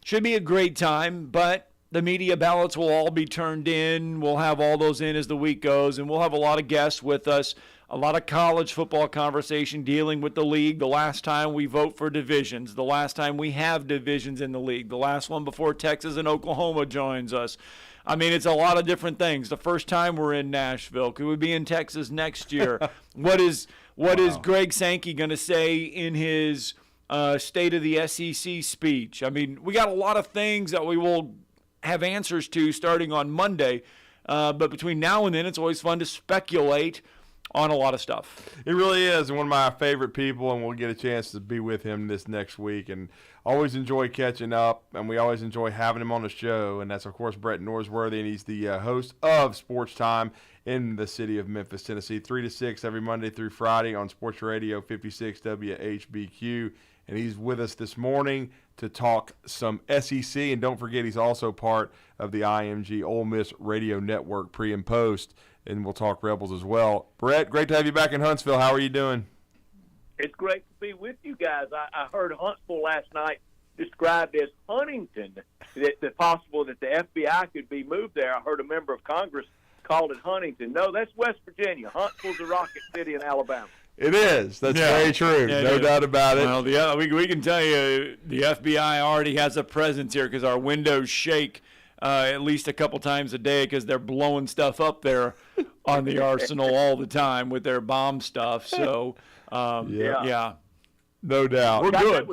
Should be a great time, but the media ballots will all be turned in. We'll have all those in as the week goes, and we'll have a lot of guests with us, a lot of college football conversation dealing with the league. The last time we vote for divisions, the last time we have divisions in the league, the last one before Texas and Oklahoma joins us. I mean, it's a lot of different things. The first time we're in Nashville. Could we be in Texas next year? What is Greg Sankey going to say in his State of the SEC speech? I mean, we got a lot of things that we will have answers to starting on Monday. But between now and then, it's always fun to speculate on a lot of stuff. It really is, and one of my favorite people, and we'll get a chance to be with him this next week. And always enjoy catching up, and we always enjoy having him on the show. And that's, of course, Brett Norsworthy, and he's the host of Sports Time in the city of Memphis, Tennessee, 3 to 6 every Monday through Friday on Sports Radio 56 WHBQ. And he's with us this morning to talk some SEC. And don't forget, he's also part of the IMG Ole Miss Radio Network pre and post. And we'll talk Rebels as well. Brett, great to have you back in Huntsville. How are you doing? It's great to be with you guys. I heard Huntsville last night described as Huntington, that possible that the FBI could be moved there. I heard a member of Congress called it Huntington. No, that's West Virginia. Huntsville's a rocket city in Alabama. It is. That's very true. Yeah, no doubt about it. Well, we can tell you the FBI already has a presence here because our windows shake at least a couple times a day because they're blowing stuff up there on the arsenal all the time with their bomb stuff. So, yeah. No doubt. We're good.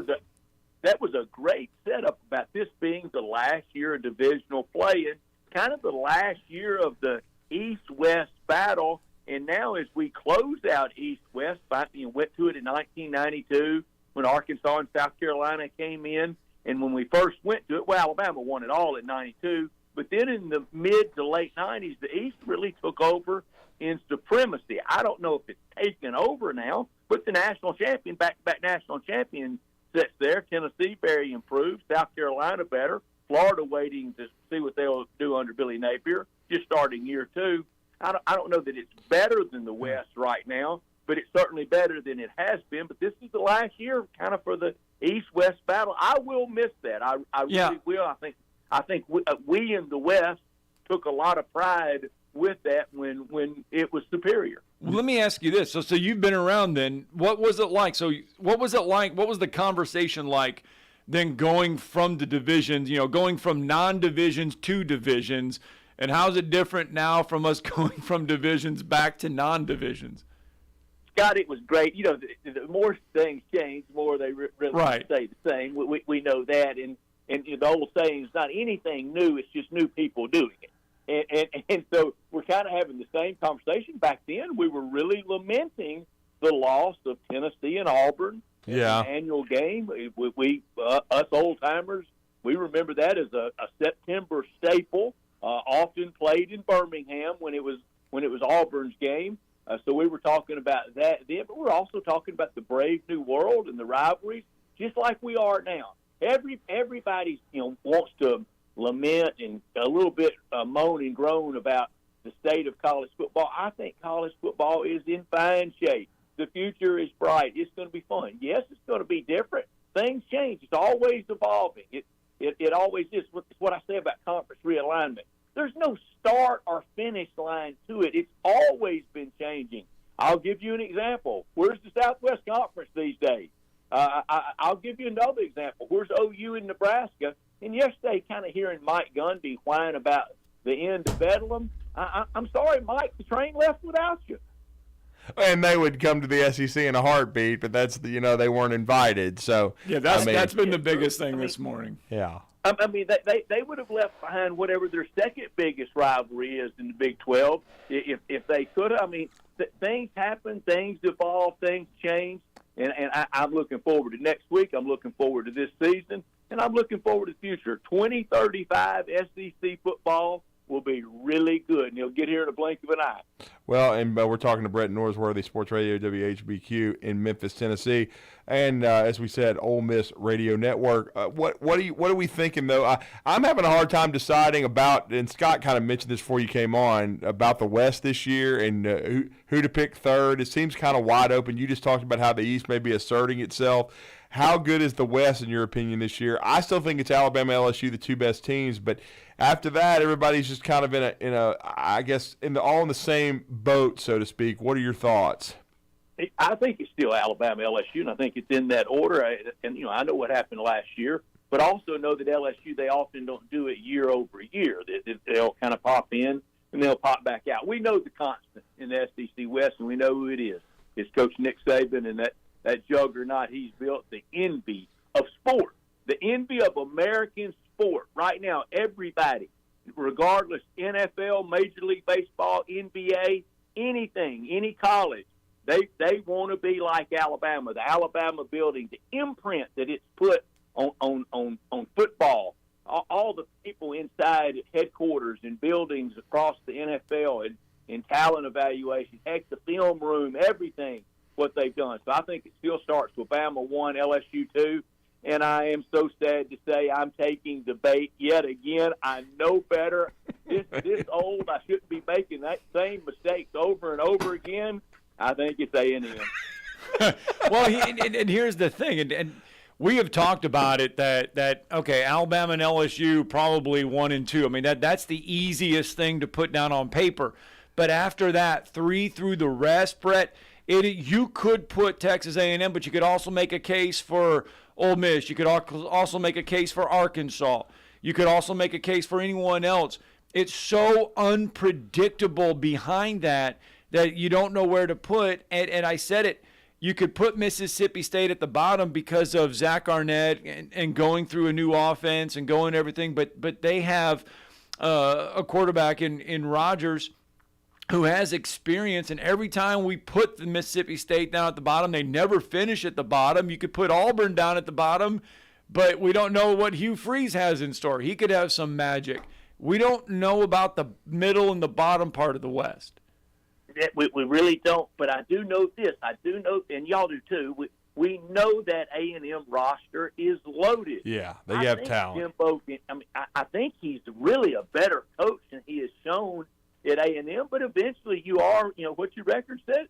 That was a great setup about this being the last year of divisional play and kind of the last year of the East-West battle. And now as we close out East-West, went to it in 1992 when Arkansas and South Carolina came in. And when we first went to it, well, Alabama won it all in 92. But then in the mid to late 90s, the East really took over in supremacy. I don't know if it's taken over now, but the national champion, back-to-back national champion, sits there. Tennessee very improved. South Carolina better. Florida waiting to see what they'll do under Billy Napier, just starting year 2. I don't know that it's better than the West right now, but it's certainly better than it has been. But this is the last year kind of for the East-West battle. I will miss that. I really will. I think we in the West took a lot of pride with that when it was superior. Well, let me ask you this. So you've been around then. What was it like? What was the conversation like then going from the divisions, going from non-divisions to divisions, and how's it different now from us going from divisions back to non-divisions? Scott, it was great. The more things change, the more they really stay the same. We know that, and the old saying is not anything new; it's just new people doing it. And so we're kind of having the same conversation. Back then, we were really lamenting the loss of Tennessee and Auburn in the annual game. We us old timers, we remember that as a September staple. Often played in Birmingham when it was Auburn's game. So we were talking about that then, but we're also talking about the brave new world and the rivalries, just like we are now. Everybody wants to lament and a little bit moan and groan about the state of college football. I think college football is in fine shape. The future is bright. It's going to be fun. Yes, it's going to be different. Things change. It's always evolving. It always is. It's what I say about conference realignment. There's no start or finish line to it. It's always an example. Where's the Southwest Conference these days? I'll give you another example. Where's OU in Nebraska? And yesterday, kind of hearing Mike Gundy whine about the end of Bedlam. I'm sorry, Mike, the train left without you. And they would come to the SEC in a heartbeat, but that's they weren't invited. So yeah, that's been the biggest thing this morning. Yeah. I mean, they would have left behind whatever their second biggest rivalry is in the Big 12 if they could. I mean, things happen, things evolve, things change, and I'm looking forward to next week. I'm looking forward to this season, and I'm looking forward to the future. 2035 SEC football will be really good, and he'll get here in a blink of an eye. Well, and we're talking to Brett Norsworthy, Sports Radio WHBQ in Memphis, Tennessee, and as we said, Ole Miss Radio Network. What are we thinking though? I'm having a hard time deciding about, and Scott kind of mentioned this before you came on, about the West this year and who to pick third. It seems kind of wide open. You just talked about how the East may be asserting itself. How good is the West in your opinion this year? I still think it's Alabama, LSU, the two best teams, but after that, everybody's just kind of in a I guess all in the same boat, so to speak. What are your thoughts? I think it's still Alabama, LSU, and I think it's in that order. And I know what happened last year, but also know that LSU, they often don't do it year over year. They'll kind of pop in and they'll pop back out. We know the constant in the SEC West, and we know who it is. It's Coach Nick Saban and that juggernaut he's built, the envy of sport, the envy of American sport. Right now, everybody, regardless, NFL, Major League Baseball, NBA, anything, any college, they want to be like Alabama, the Alabama building, the imprint that it's put on football, all the people inside headquarters and buildings across the NFL and talent evaluation, heck, the film room, everything, what they've done. So I think it still starts with Bama 1, LSU 2, and I am so sad to say I'm taking the bait yet again. I know better. This old, I shouldn't be making that same mistakes over and over again. I think it's A&M. Well, and here's the thing, and we have talked about it that okay, Alabama and LSU probably 1 and 2. I mean that's the easiest thing to put down on paper. But after that, 3 through the rest, Brett, you could put Texas A&M, but you could also make a case for Ole Miss. You could also make a case for Arkansas. You could also make a case for anyone else. It's so unpredictable behind that you don't know where to put. And I said it, you could put Mississippi State at the bottom because of Zach Arnett and going through a new offense and going everything. But they have a quarterback in Rodgers who has experience, and every time we put the Mississippi State down at the bottom, they never finish at the bottom. You could put Auburn down at the bottom, but we don't know what Hugh Freeze has in store. He could have some magic. We don't know about the middle and the bottom part of the West. We really don't, but I do know this. I do know, and y'all do too, we know that A&M roster is loaded. Yeah, they have talent. Jimbo, I think he's really a better coach than he has shown at A&M, but eventually you are, what your record says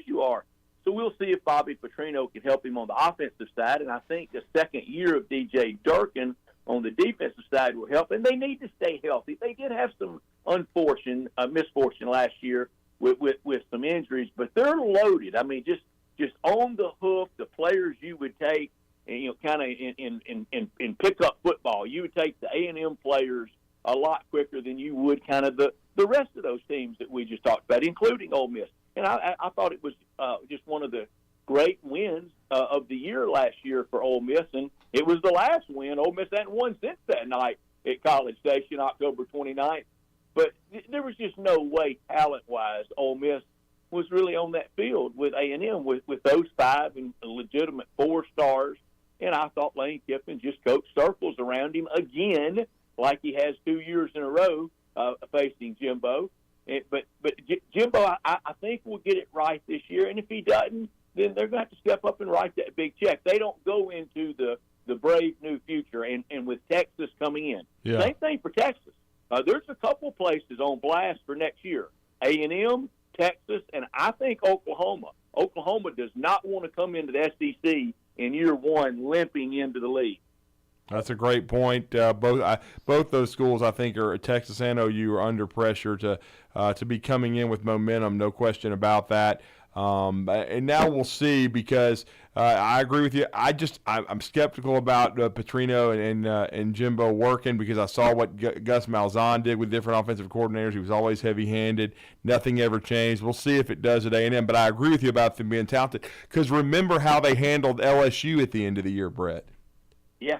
you are. So we'll see if Bobby Petrino can help him on the offensive side, and I think the second year of DJ Durkin on the defensive side will help, and they need to stay healthy. They did have some misfortune last year with some injuries, but they're loaded. I mean, just on the hook, the players you would take, and kind of in pickup football, you would take the A&M players a lot quicker than you would kind of the rest of those teams that we just talked about, including Ole Miss. And I thought it was just one of the great wins of the year last year for Ole Miss, and it was the last win. Ole Miss hadn't won since that night at College Station, October 29th. But there was just no way, talent-wise, Ole Miss was really on that field with A&M, with those 5 and a legitimate 4 stars. And I thought Lane Kiffin just coached circles around him again, like he has 2 years in a row facing Jimbo. But Jimbo, I think, will get it right this year. And if he doesn't, then they're going to have to step up and write that big check. They don't go into the brave new future, and with Texas coming in. Yeah. Same thing for Texas. There's a couple places on blast for next year. A&M, Texas, and I think Oklahoma. Oklahoma does not want to come into the SEC in year one limping into the league. That's a great point. Both those schools, I think, are Texas and OU are under pressure to be coming in with momentum. No question about that. And now we'll see, because I agree with you. I'm skeptical about Petrino and Jimbo working, because I saw what Gus Malzahn did with different offensive coordinators. He was always heavy-handed. Nothing ever changed. We'll see if it does at A&M. But I agree with you about them being talented, because remember how they handled LSU at the end of the year, Brett. Yeah.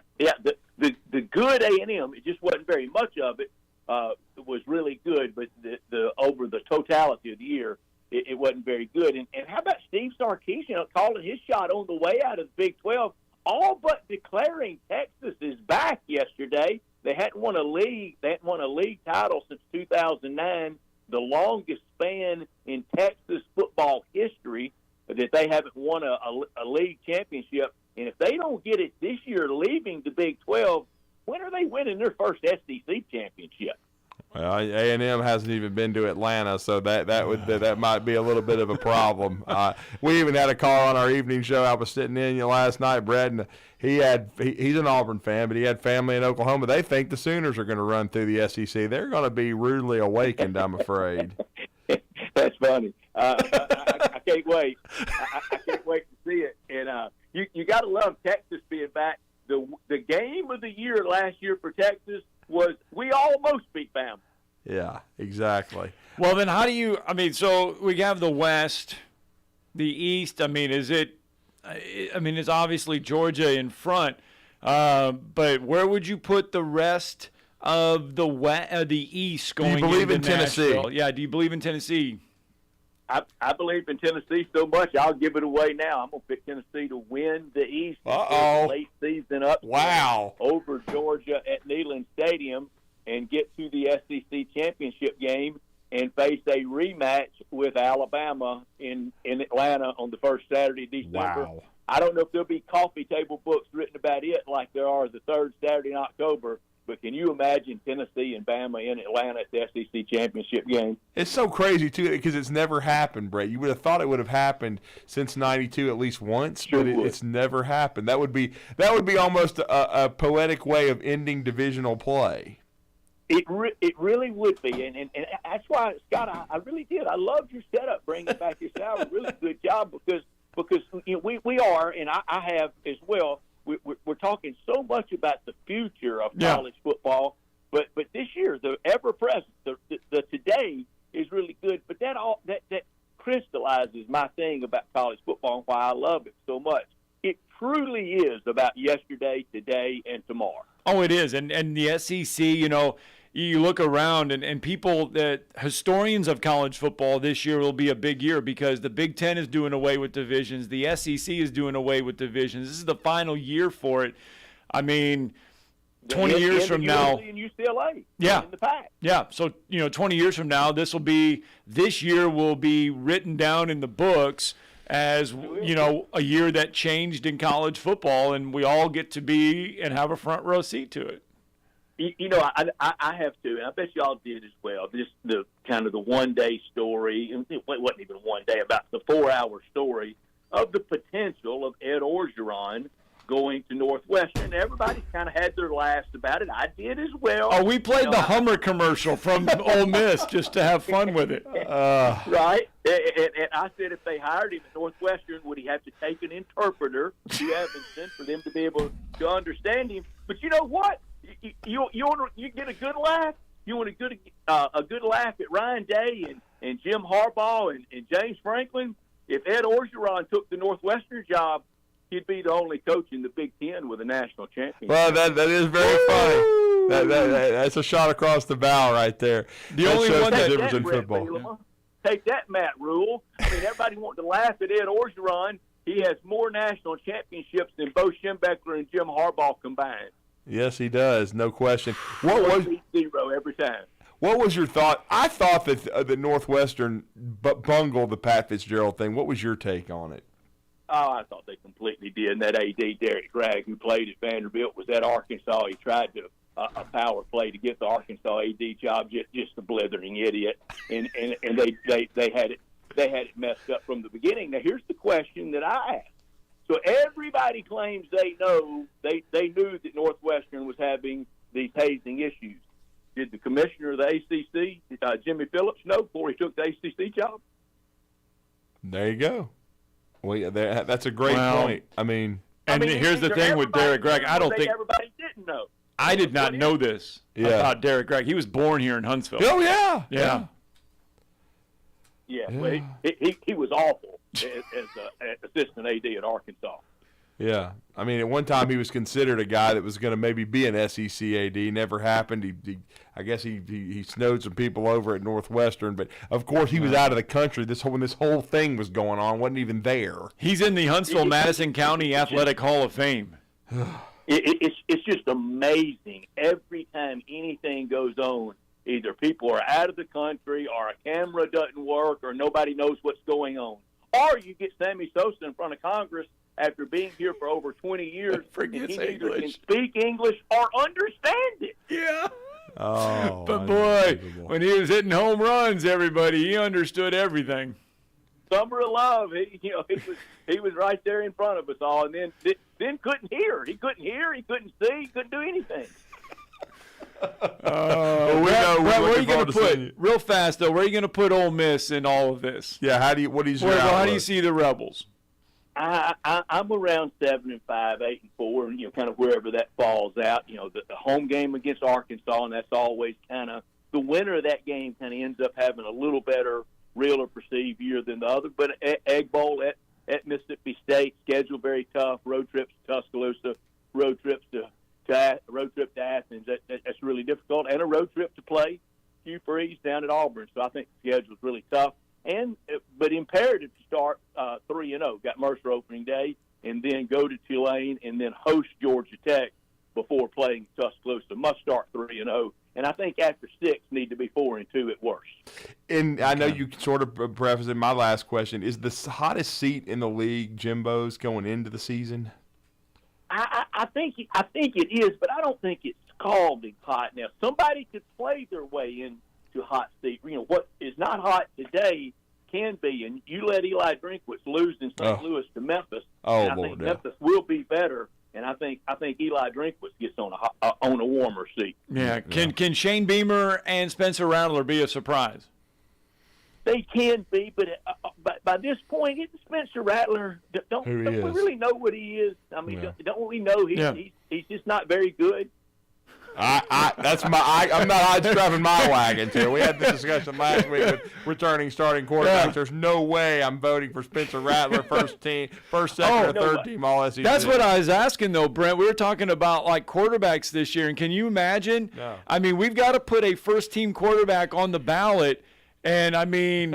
The good A&M, it just wasn't very much of it. It was really good, but the over the totality of the year, it wasn't very good. And how about Steve Sarkisian calling his shot on the way out of the Big 12, all but declaring Texas is back yesterday. They hadn't won a league title since 2009, the longest span in Texas football history that they haven't won a league championship. And if they don't get it this year, leaving the Big 12, when are they winning their first SEC championship? Well, A&M hasn't even been to Atlanta, so that might be a little bit of a problem. We even had a call on our evening show. I was sitting in last night, Brad, and he's an Auburn fan, but he had family in Oklahoma. They think the Sooners are going to run through the SEC. They're going to be rudely awakened, I'm afraid. That's funny. I can't wait. I can't wait to see it. And you got to love Texas being back. The game of the year last year for Texas was we almost beat Bama. Yeah, exactly. Well, then how do you – so we have the West, the East. It's obviously Georgia in front. But where would you put the rest of the East going into Nashville? Do you believe in Tennessee? Yeah, do you believe in Tennessee? I believe in Tennessee so much, I'll give it away now. I'm going to pick Tennessee to win the East. Late season upset over Georgia at Neyland Stadium and get to the SEC championship game and face a rematch with Alabama in Atlanta on the first Saturday of December. Wow. I don't know if there'll be coffee table books written about it like there are the third Saturday in October, but can you imagine Tennessee and Bama in Atlanta at the SEC championship game? It's so crazy, too, because it's never happened, Brett. You would have thought it would have happened since '92 at least once, but it's never happened. That would be almost a poetic way of ending divisional play. It really would be, and that's why, Scott, I really did. I loved your setup, bringing back your salary. Really good job, because we are, and I have as well. We're talking so much about the future of college football, but this year the ever present, the today is really good. But that crystallizes my thing about college football and why I love it so much. It truly is about yesterday, today, and tomorrow. Oh, it is, and the SEC, you look around and people historians of college football this year will be a big year because the Big Ten is doing away with divisions. The SEC is doing away with divisions. This is the final year for it. 20 years from now. And UCLA. Yeah. In the pack. Yeah. So, 20 years from now, this year will be written down in the books as, a year that changed in college football, and we all get to be and have a front row seat to it. I have to, and I bet y'all did as well. Just the kind of the one-day story, and it wasn't even one day, about the 4-hour story of the potential of Ed Orgeron going to Northwestern. Everybody's kind of had their laughs about it. I did as well. Oh, we played the Hummer commercial from Ole Miss just to have fun with it. Right? And I said if they hired him at Northwestern, would he have to take an interpreter to Evanston for them to be able to understand him? But you know what? You get a good laugh. You want a good laugh at Ryan Day and Jim Harbaugh and James Franklin. If Ed Orgeron took the Northwestern job, he'd be the only coach in the Big Ten with a national championship. Well, that is very funny. That's a shot across the bow right there. The only one that difference in football. Bielema. Take that, Matt Rule. Everybody wanted to laugh at Ed Orgeron. He has more national championships than Bo Schembechler and Jim Harbaugh combined. Yes, he does. No question. What was 0 every time? What was your thought? I thought that the Northwestern bungled the Pat Fitzgerald thing. What was your take on it? Oh, I thought they completely did. And that AD, Derek Gregg, who played at Vanderbilt, was at Arkansas. He tried to a power play to get the Arkansas AD job. Just a blithering idiot. And they had it messed up from the beginning. Now here's the question that I asked. So everybody claims they knew that Northwestern was having these hazing issues. Did the commissioner of the ACC, Jimmy Phillips, know before he took the ACC job? There you go. That's a great point. I mean, here's the thing with Derek Gregg. I don't think everybody didn't know. I did not know this about Derek Gregg. He was born here in Huntsville. Oh yeah. Yeah, well, he was awful as an assistant AD at Arkansas. Yeah, I mean, at one time he was considered a guy that was going to maybe be an SEC AD. Never happened. I guess he snowed some people over at Northwestern, but of course he was out of the country. When this whole thing was going on, wasn't even there. He's in the Huntsville-Madison County Athletic Hall of Fame. It's just amazing. Every time anything goes on, either people are out of the country, or a camera doesn't work, or nobody knows what's going on, or you get Sammy Sosa in front of Congress after being here for over 20 years, and he either can speak English or understand it. Yeah. Oh, but boy, when he was hitting home runs, he understood everything. Summer of Love, he was right there in front of us all, and then couldn't hear. He couldn't hear. He couldn't see. He couldn't do anything. Brett, where are you going to put real fast though? Where are you going to put Ole Miss in all of this? Yeah, how do you see the Rebels? I'm around 7-5, 8-4, and kind of wherever that falls out. The home game against Arkansas, and that's always kind of the winner of that game. Kind of ends up having a little better real or perceived year than the other. But Egg Bowl at Mississippi State, schedule very tough. Road trips to Tuscaloosa, road trip to Athens. That's really difficult, and a road trip to play Hugh Freeze down at Auburn. So I think the schedule's really tough. But imperative to start 3-0. Got Mercer opening day, and then go to Tulane, and then host Georgia Tech before playing Tuscaloosa. Must start 3-0. And I think after 6, need to be 4-2 at worst. And I know you sort of prefaced in my last question. Is the hottest seat in the league Jimbo's going into the season? I think it is, but I don't think it's scalding hot. Now, somebody could play their way into hot seat. What is not hot today can be, and you let Eli Drinkwitz lose in St. Louis to Memphis. Oh, I think Memphis will be better. And I think Eli Drinkwitz gets on a warmer seat. Yeah. Can Shane Beamer and Spencer Rattler be a surprise? They can be, but by this point, isn't Spencer Rattler? Don't we really know what he is? I mean, don't we know he's just not very good? I'm not high-strapping my wagon too. We had this discussion last week with returning starting quarterbacks. There's no way I'm voting for Spencer Rattler first, second, or third team All SEC. That's what I was asking though, Brent. We were talking about like quarterbacks this year, and can you imagine? No. I mean, we've got to put a first-team quarterback on the ballot, and I mean,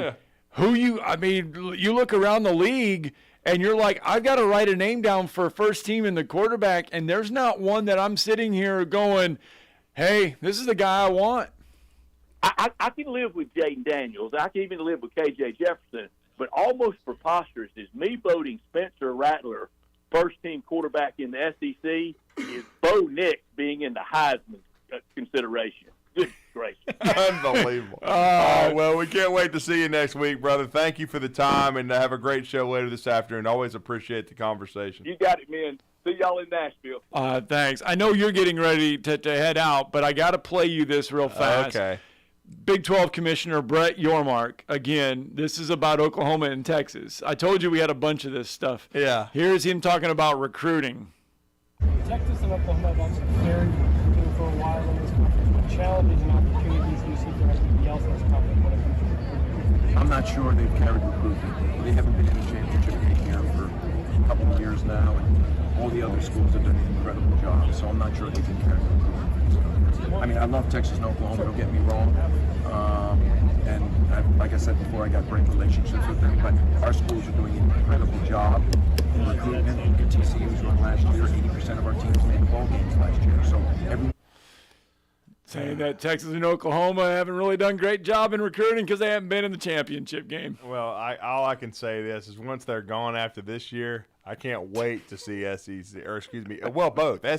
you look around the league. And you're like, I've got to write a name down for first team in the quarterback, and there's not one that I'm sitting here going, hey, this is the guy I want. I can live with Jaden Daniels. I can even live with K.J. Jefferson. But almost preposterous is me voting Spencer Rattler first-team quarterback in the SEC is Bo Nix being in the Heisman consideration. Good gracious. Unbelievable. Well, we can't wait to see you next week, brother. Thank you for the time, and have a great show later this afternoon. Always appreciate the conversation. You got it, man. See y'all in Nashville. Thanks. I know you're getting ready to head out, but I got to play you this real fast. Okay. Big 12 Commissioner Brett Yormark. Again, this is about Oklahoma and Texas. I told you we had a bunch of this stuff. Yeah. Here's him talking about recruiting. Texas and Oklahoma have also very recruiting for a while in this conference. What challenges and opportunities do you see for everybody else in this conference when it comes to recruiting? I'm not sure they've carried recruitment. They haven't been in a championship game here for a couple of years now, and all the other schools have done an incredible job, so I'm not sure they've been carrying recruitment for this conference. I mean, I love Texas and Oklahoma, don't get me wrong. Like I said before, I got great relationships with them, but our schools are doing an incredible job in recruitment. Look at TCU's run last year. 80% of our teams made bowl games last year. So saying that Texas and Oklahoma haven't really done a great job in recruiting because they haven't been in the championship game. Well, all I can say is once they're gone after this year, I can't wait to see both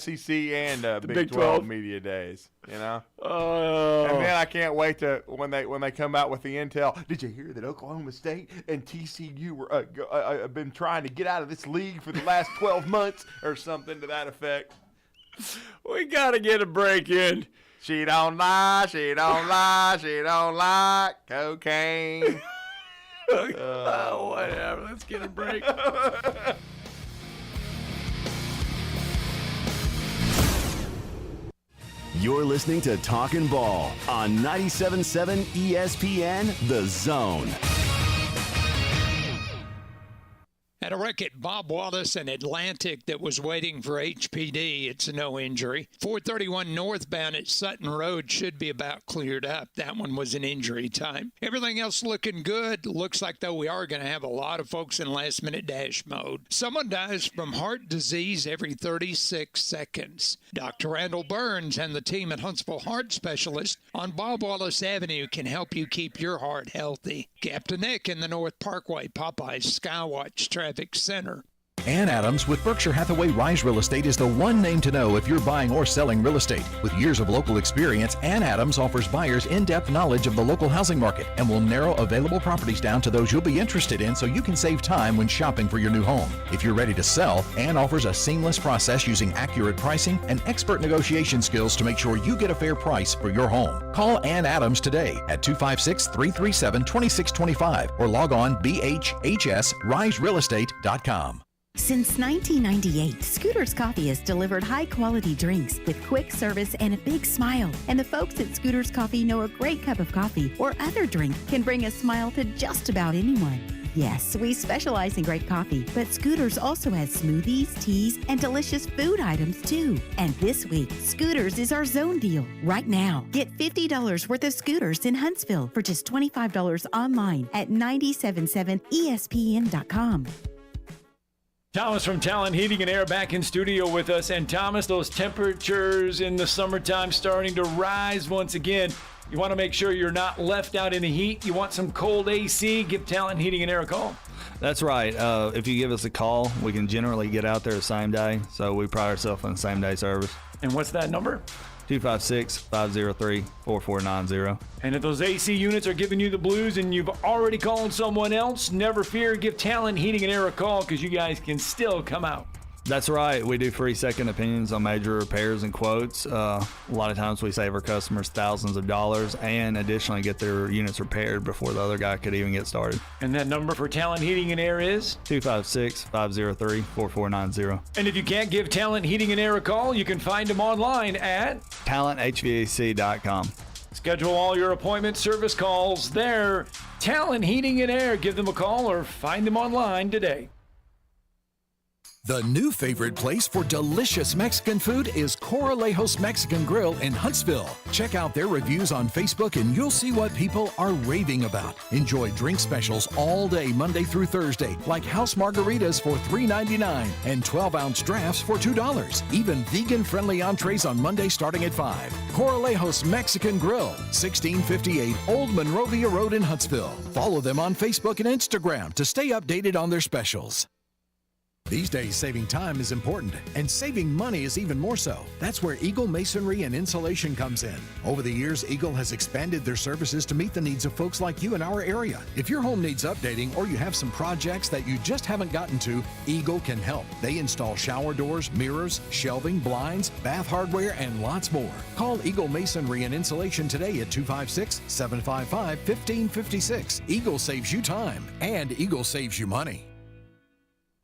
SEC and Big 12 media days. You know, and then I can't wait to when they come out with the intel. Did you hear that Oklahoma State and TCU were have been trying to get out of this league for the last 12 months or something to that effect? We got to get a break in. She don't lie, she don't lie, she don't like cocaine. Whatever. Let's get a break. You're listening to Talkin' Ball on 97.7 ESPN, The Zone. At a wreck at Bob Wallace and Atlantic that was waiting for HPD, it's a no injury. 431 northbound at Sutton Road should be about cleared up. That one was an injury time. Everything else looking good. Looks like, though, we are going to have a lot of folks in last-minute dash mode. Someone dies from heart disease every 36 seconds. Dr. Randall Burns and the team at Huntsville Heart Specialist on Bob Wallace Avenue can help you keep your heart healthy. Captain Nick in the North Parkway, Popeyes Skywatch Traffic Center. Ann Adams with Berkshire Hathaway Rise Real Estate is the one name to know if you're buying or selling real estate. With years of local experience, Ann Adams offers buyers in-depth knowledge of the local housing market and will narrow available properties down to those you'll be interested in so you can save time when shopping for your new home. If you're ready to sell, Ann offers a seamless process using accurate pricing and expert negotiation skills to make sure you get a fair price for your home. Call Ann Adams today at 256-337-2625 or log on bhhsriserealestate.com. Since 1998, Scooter's Coffee has delivered high-quality drinks with quick service and a big smile. And the folks at Scooter's Coffee know a great cup of coffee or other drink can bring a smile to just about anyone. Yes, we specialize in great coffee, but Scooters also has smoothies, teas, and delicious food items too. And this week, Scooters is our zone deal. Right now, get $50 worth of Scooters in Huntsville for just $25 online at 977ESPN.com. Thomas from Talent Heating and Air back in studio with us. And Thomas, those temperatures in the summertime starting to rise once again. You want to make sure you're not left out in the heat. You want some cold AC, give Talent Heating and Air a call. That's right. If you give us a call, we can generally get out there the same day. So we pride ourselves on the same day service. And what's that number? 256-503-4490. And if those AC units are giving you the blues and you've already called someone else, never fear, give Talent Heating and Air a call because you guys can still come out. That's right. We do free second opinions on major repairs and quotes. A lot of times we save our customers thousands of dollars and additionally get their units repaired before the other guy could even get started. And that number for Talent Heating and Air is? 256-503-4490. And if you can't give Talent Heating and Air a call, you can find them online at talenthvac.com. Schedule all your appointment service calls there. Talent Heating and Air. Give them a call or find them online today. The new favorite place for delicious Mexican food is Coralejos Mexican Grill in Huntsville. Check out their reviews on Facebook and you'll see what people are raving about. Enjoy drink specials all day Monday through Thursday, like house margaritas for $3.99 and 12-ounce drafts for $2. Even vegan-friendly entrees on Monday starting at $5. Coralejos Mexican Grill, 1658 Old Monrovia Road in Huntsville. Follow them on Facebook and Instagram to stay updated on their specials. These days, saving time is important, and saving money is even more so. That's where Eagle Masonry and Insulation comes in. Over the years, Eagle has expanded their services to meet the needs of folks like you in our area. If your home needs updating or you have some projects that you just haven't gotten to, Eagle can help. They install shower doors, mirrors, shelving, blinds, bath hardware, and lots more. Call Eagle Masonry and Insulation today at 256-755-1556. Eagle saves you time, and Eagle saves you money.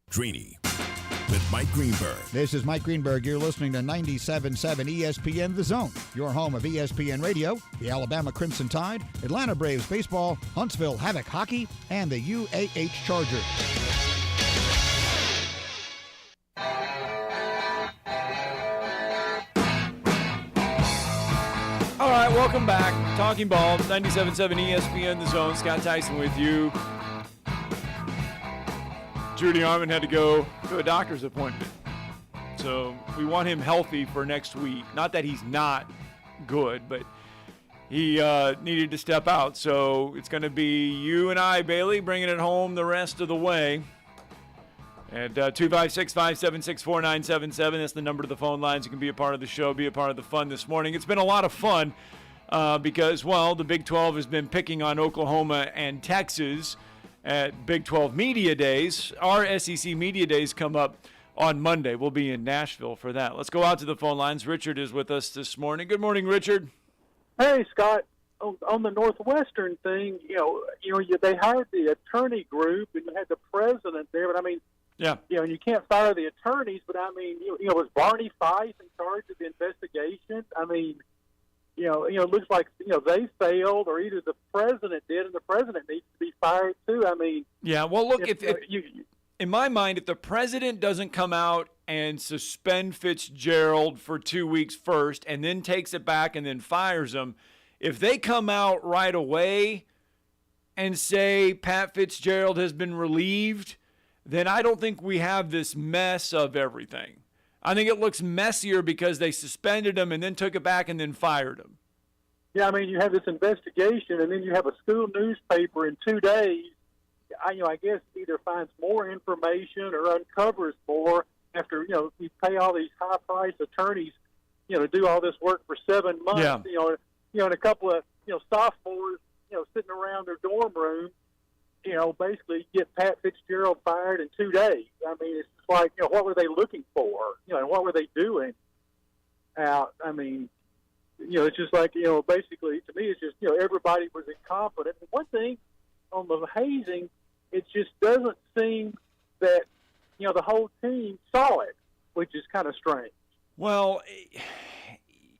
Greeny with Mike Greenberg. This is Mike Greenberg. You're listening to 97.7 ESPN The Zone, your home of ESPN Radio, the Alabama Crimson Tide, Atlanta Braves baseball, Huntsville Havoc hockey, and the UAH Chargers. All right, welcome back. Talking Ball, 97.7 ESPN The Zone. Scott Tyson with you. Drew DeArmond had to go to a doctor's appointment. So we want him healthy for next week. Not that he's not good, but he needed to step out. So it's going to be you and I, Bailey, bringing it home the rest of the way. At 256-576-4977, that's the number to the phone lines. You can be a part of the show, be a part of the fun this morning. It's been a lot of fun because, well, the Big 12 has been picking on Oklahoma and Texas at Big 12 Media Days. Our SEC Media Days come up on Monday. We'll be in Nashville for that. Let's go out to the phone lines. Richard is with us this morning. Good morning, Richard. Hey, Scott. on the Northwestern thing, they hired the attorney group and you had the president there, but I mean, yeah, and you can't fire the attorneys, but I mean, was Barney Fife in charge of the investigation? I mean, it looks like they failed, or either the president did, and the president needs to be fired too. I mean, yeah. Well, look, if in my mind, if the president doesn't come out and suspend Fitzgerald for 2 weeks first, and then takes it back and then fires him, if they come out right away and say Pat Fitzgerald has been relieved, then I don't think we have this mess of everything. I think it looks messier because they suspended him and then took it back and then fired him. Yeah, I mean, you have this investigation, and then you have a school newspaper in 2 days. I guess either finds more information or uncovers more after you pay all these high-priced attorneys, to do all this work for 7 months. Yeah. And a couple of sophomores, sitting around their dorm room, basically get Pat Fitzgerald fired in 2 days. I mean, it's just like, what were they looking for? And what were they doing out? I mean, it's just like, basically, to me, it's just, everybody was incompetent. And one thing on the hazing, it just doesn't seem that, the whole team saw it, which is kind of strange. Well,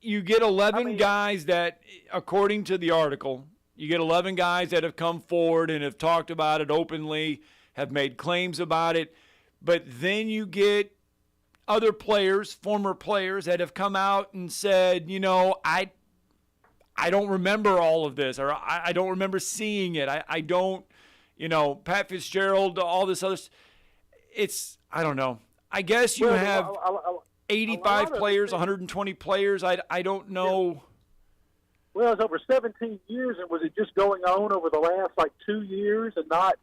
you get 11 guys that, according to the article, you get 11 guys that have come forward and have talked about it openly, have made claims about it. But then you get other players, former players, that have come out and said, I don't remember all of this, or I don't remember seeing it. I don't, Pat Fitzgerald, all this other I don't know. I guess you have 85 players, 120 players. I don't know. Yeah. Well, it's over 17 years, and was it just going on over the last, 2 years and not,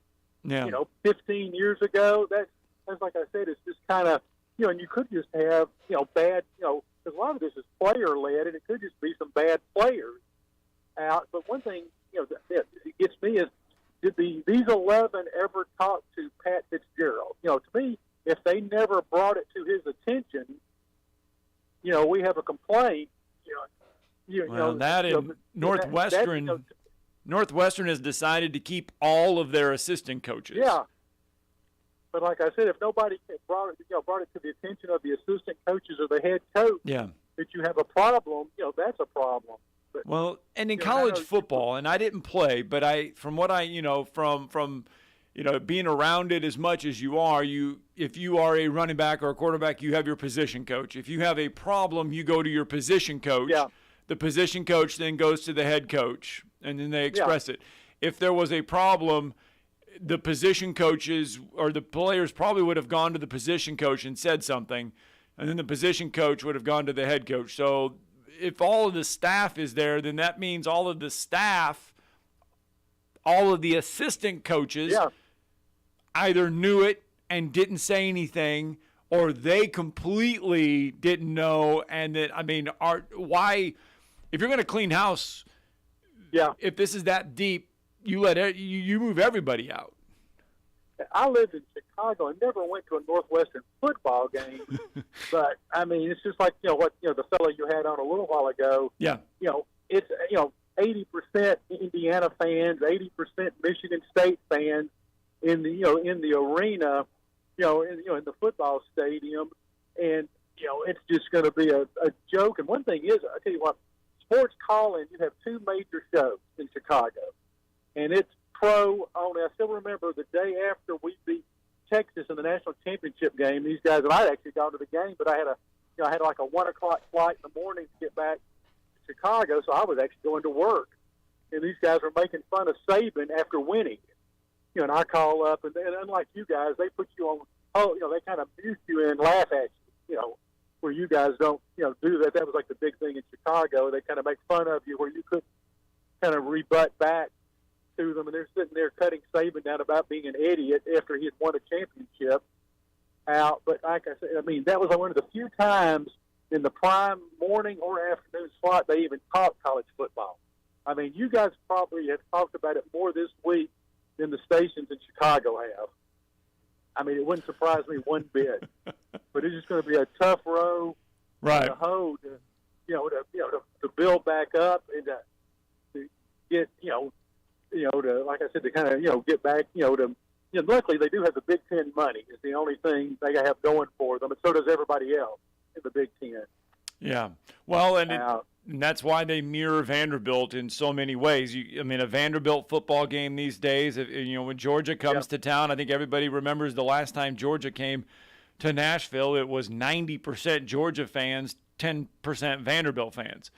15 years ago? That's like I said, it's just kind of, and you could just have, bad, because a lot of this is player-led, and it could just be some bad players out. But one thing, that gets me is, did these 11 ever talk to Pat Fitzgerald? To me, if they never brought it to his attention, we have a complaint. Northwestern, Northwestern has decided to keep all of their assistant coaches. Yeah, but like I said, if nobody brought it to the attention of the assistant coaches or the head coach, that you have a problem, that's a problem. But, well, and in college football, and I didn't play, but from what I, from being around it as much as you are, if you are a running back or a quarterback, you have your position coach. If you have a problem, you go to your position coach. Yeah. The position coach then goes to the head coach, and then they express it. If there was a problem, the position coaches or the players probably would have gone to the position coach and said something, and then the position coach would have gone to the head coach. So if all of the staff is there, then that means all of the staff, all of the assistant coaches either knew it and didn't say anything, or they completely didn't know. And that, why, if you're going to clean house, if this is that deep, you move everybody out. I lived in Chicago and never went to a Northwestern football game, but it's just like the fellow you had on a little while ago. Yeah. It's 80% Indiana fans, 80% Michigan State fans in the arena, in the football stadium, and it's just going to be a joke. And one thing is, I tell you what, sports calling, you have two major shows in Chicago, and it's pro only. I still remember the day after we beat Texas in the national championship game. These guys, and I'd actually gone to the game, but I had like a 1 o'clock flight in the morning to get back to Chicago, so I was actually going to work. And these guys were making fun of Saban after winning. And I call up, and unlike you guys, they put you on. They kind of mute you and laugh at you. Where you guys don't, do that. That was like the big thing in Chicago. They kind of make fun of you, where you couldn't kind of rebut back to them, and they're sitting there cutting Saban down about being an idiot after he had won a championship out. But like I said, that was one of the few times in the prime morning or afternoon slot they even talked college football. You guys probably have talked about it more this week than the stations in Chicago have. It wouldn't surprise me one bit. But it's just going to be a tough row to hoe to build back up and get, to, like I said, to kind of, get back, luckily they do have the Big Ten money. Is the only thing they have going for them, and so does everybody else in the Big Ten. Yeah. Well, and that's why they mirror Vanderbilt in so many ways. A Vanderbilt football game these days, when Georgia comes to town, I think everybody remembers the last time Georgia came to Nashville, it was 90% Georgia fans, 10% Vanderbilt fans.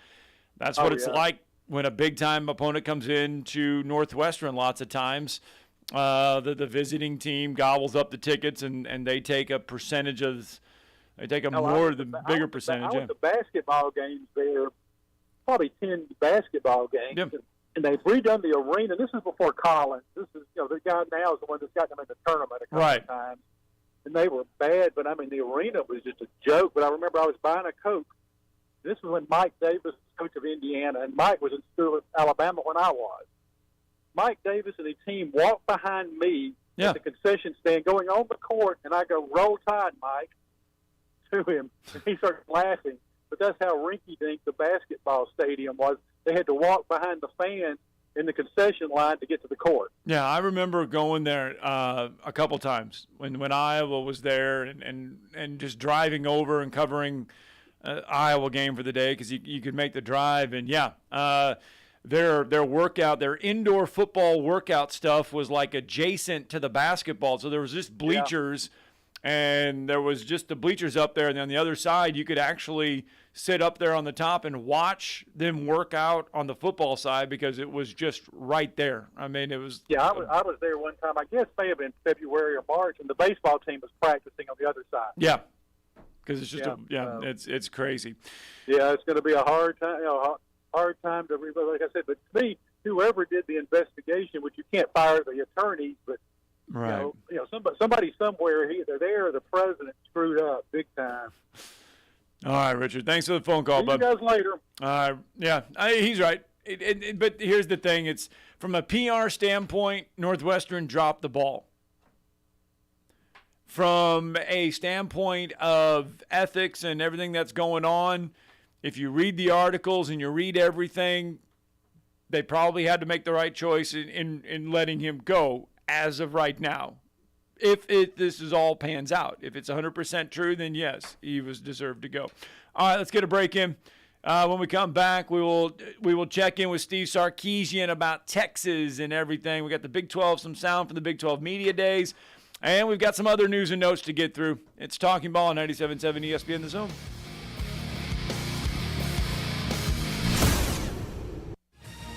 That's what it's like when a big-time opponent comes into Northwestern lots of times. The visiting team gobbles up the tickets, and they take a percentage of – they take the bigger percentage. I went to basketball games there, probably 10 basketball games, and they've redone the arena. This is before Collins. This is, the guy now is the one that's got them in the tournament a couple of times. And they were bad, but, the arena was just a joke. But I remember I was buying a Coke. This was when Mike Davis was coach of Indiana, and Mike was in school at Alabama when I was. Mike Davis and his team walked behind me at the concession stand going on the court, and I go, "Roll Tide, Mike," to him. And he started laughing. But that's how rinky-dink the basketball stadium was. They had to walk behind the fans in the concession line to get to the court. Yeah, I remember going there a couple times when Iowa was there and just driving over and covering Iowa game for the day because you could make the drive. And, their workout, their indoor football workout stuff was like adjacent to the basketball. So there was just bleachers, and there was just the bleachers up there. And on the other side, you could actually sit up there on the top and watch them work out on the football side because it was just right there. It was. Yeah, I was there one time. I guess may have been February or March, and the baseball team was practicing on the other side. Yeah, because it's just it's crazy. Yeah, it's going to be a hard time. Hard time to rebuild, like I said. But to me, whoever did the investigation, which you can't fire the attorneys, but somebody somewhere, either there or the president, screwed up big time. All right, Richard. Thanks for the phone call, bud. See you guys later. He's right. But here's the thing: it's from a PR standpoint, Northwestern dropped the ball. From a standpoint of ethics and everything that's going on, if you read the articles and you read everything, they probably had to make the right choice in letting him go as of right now. If this is all pans out. If it's 100% true, then yes, he was deserved to go. All right, let's get a break in. When we come back, we will check in with Steve Sarkisian about Texas and everything. We got the Big 12, some sound from the Big 12 Media Days, and we've got some other news and notes to get through. It's Talking Ball on 97.7 ESPN The Zone.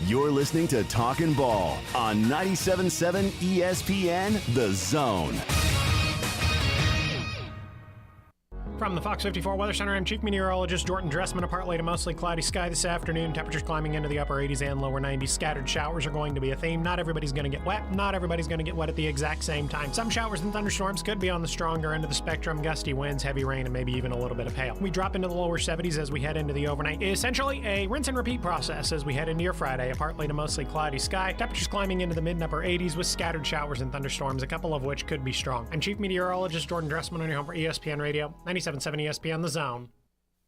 You're listening to Talkin' Ball on 97.7 ESPN The Zone. From the Fox 54 Weather Center, I'm Chief Meteorologist Jordan Dressman. A partly to mostly cloudy sky this afternoon. Temperatures climbing into the upper 80s and lower 90s. Scattered showers are going to be a theme. Not everybody's going to get wet. Not everybody's going to get wet at the exact same time. Some showers and thunderstorms could be on the stronger end of the spectrum. Gusty winds, heavy rain, and maybe even a little bit of hail. We drop into the lower 70s as we head into the overnight. Essentially a rinse and repeat process as we head into your Friday. A partly to mostly cloudy sky. Temperatures climbing into the mid and upper 80s with scattered showers and thunderstorms, a couple of which could be strong. I'm Chief Meteorologist Jordan Dressman on your home for ESPN Radio, 97.7 ESPN The Zone.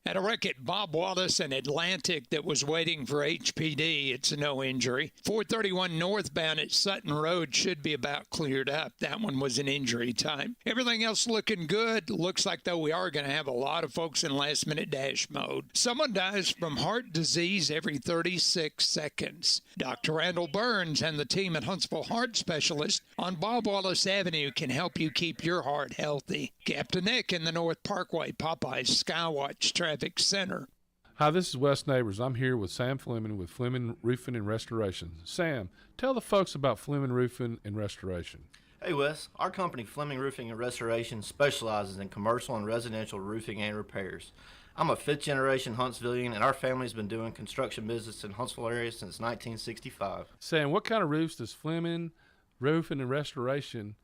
At a wreck at Bob Wallace and Atlantic that was waiting for HPD, it's no injury. 431 northbound at Sutton Road should be about cleared up. That one was an injury time. Everything else looking good. Looks like, though, we are going to have a lot of folks in last-minute dash mode. Someone dies from heart disease every 36 seconds. Dr. Randall Burns and the team at Huntsville Heart Specialist on Bob Wallace Avenue can help you keep your heart healthy. Captain Nick in the North Parkway, Popeye's Skywatch Traffic Center. Hi, this is Wes Neighbors. I'm here with Sam Fleming with Fleming Roofing and Restoration. Sam, tell the folks about Fleming Roofing and Restoration. Hey, Wes. Our company, Fleming Roofing and Restoration, specializes in commercial and residential roofing and repairs. I'm a fifth-generation Huntsvillian, and our family's been doing construction business in Huntsville area since 1965. Sam, what kind of roofs does Fleming Roofing and Restoration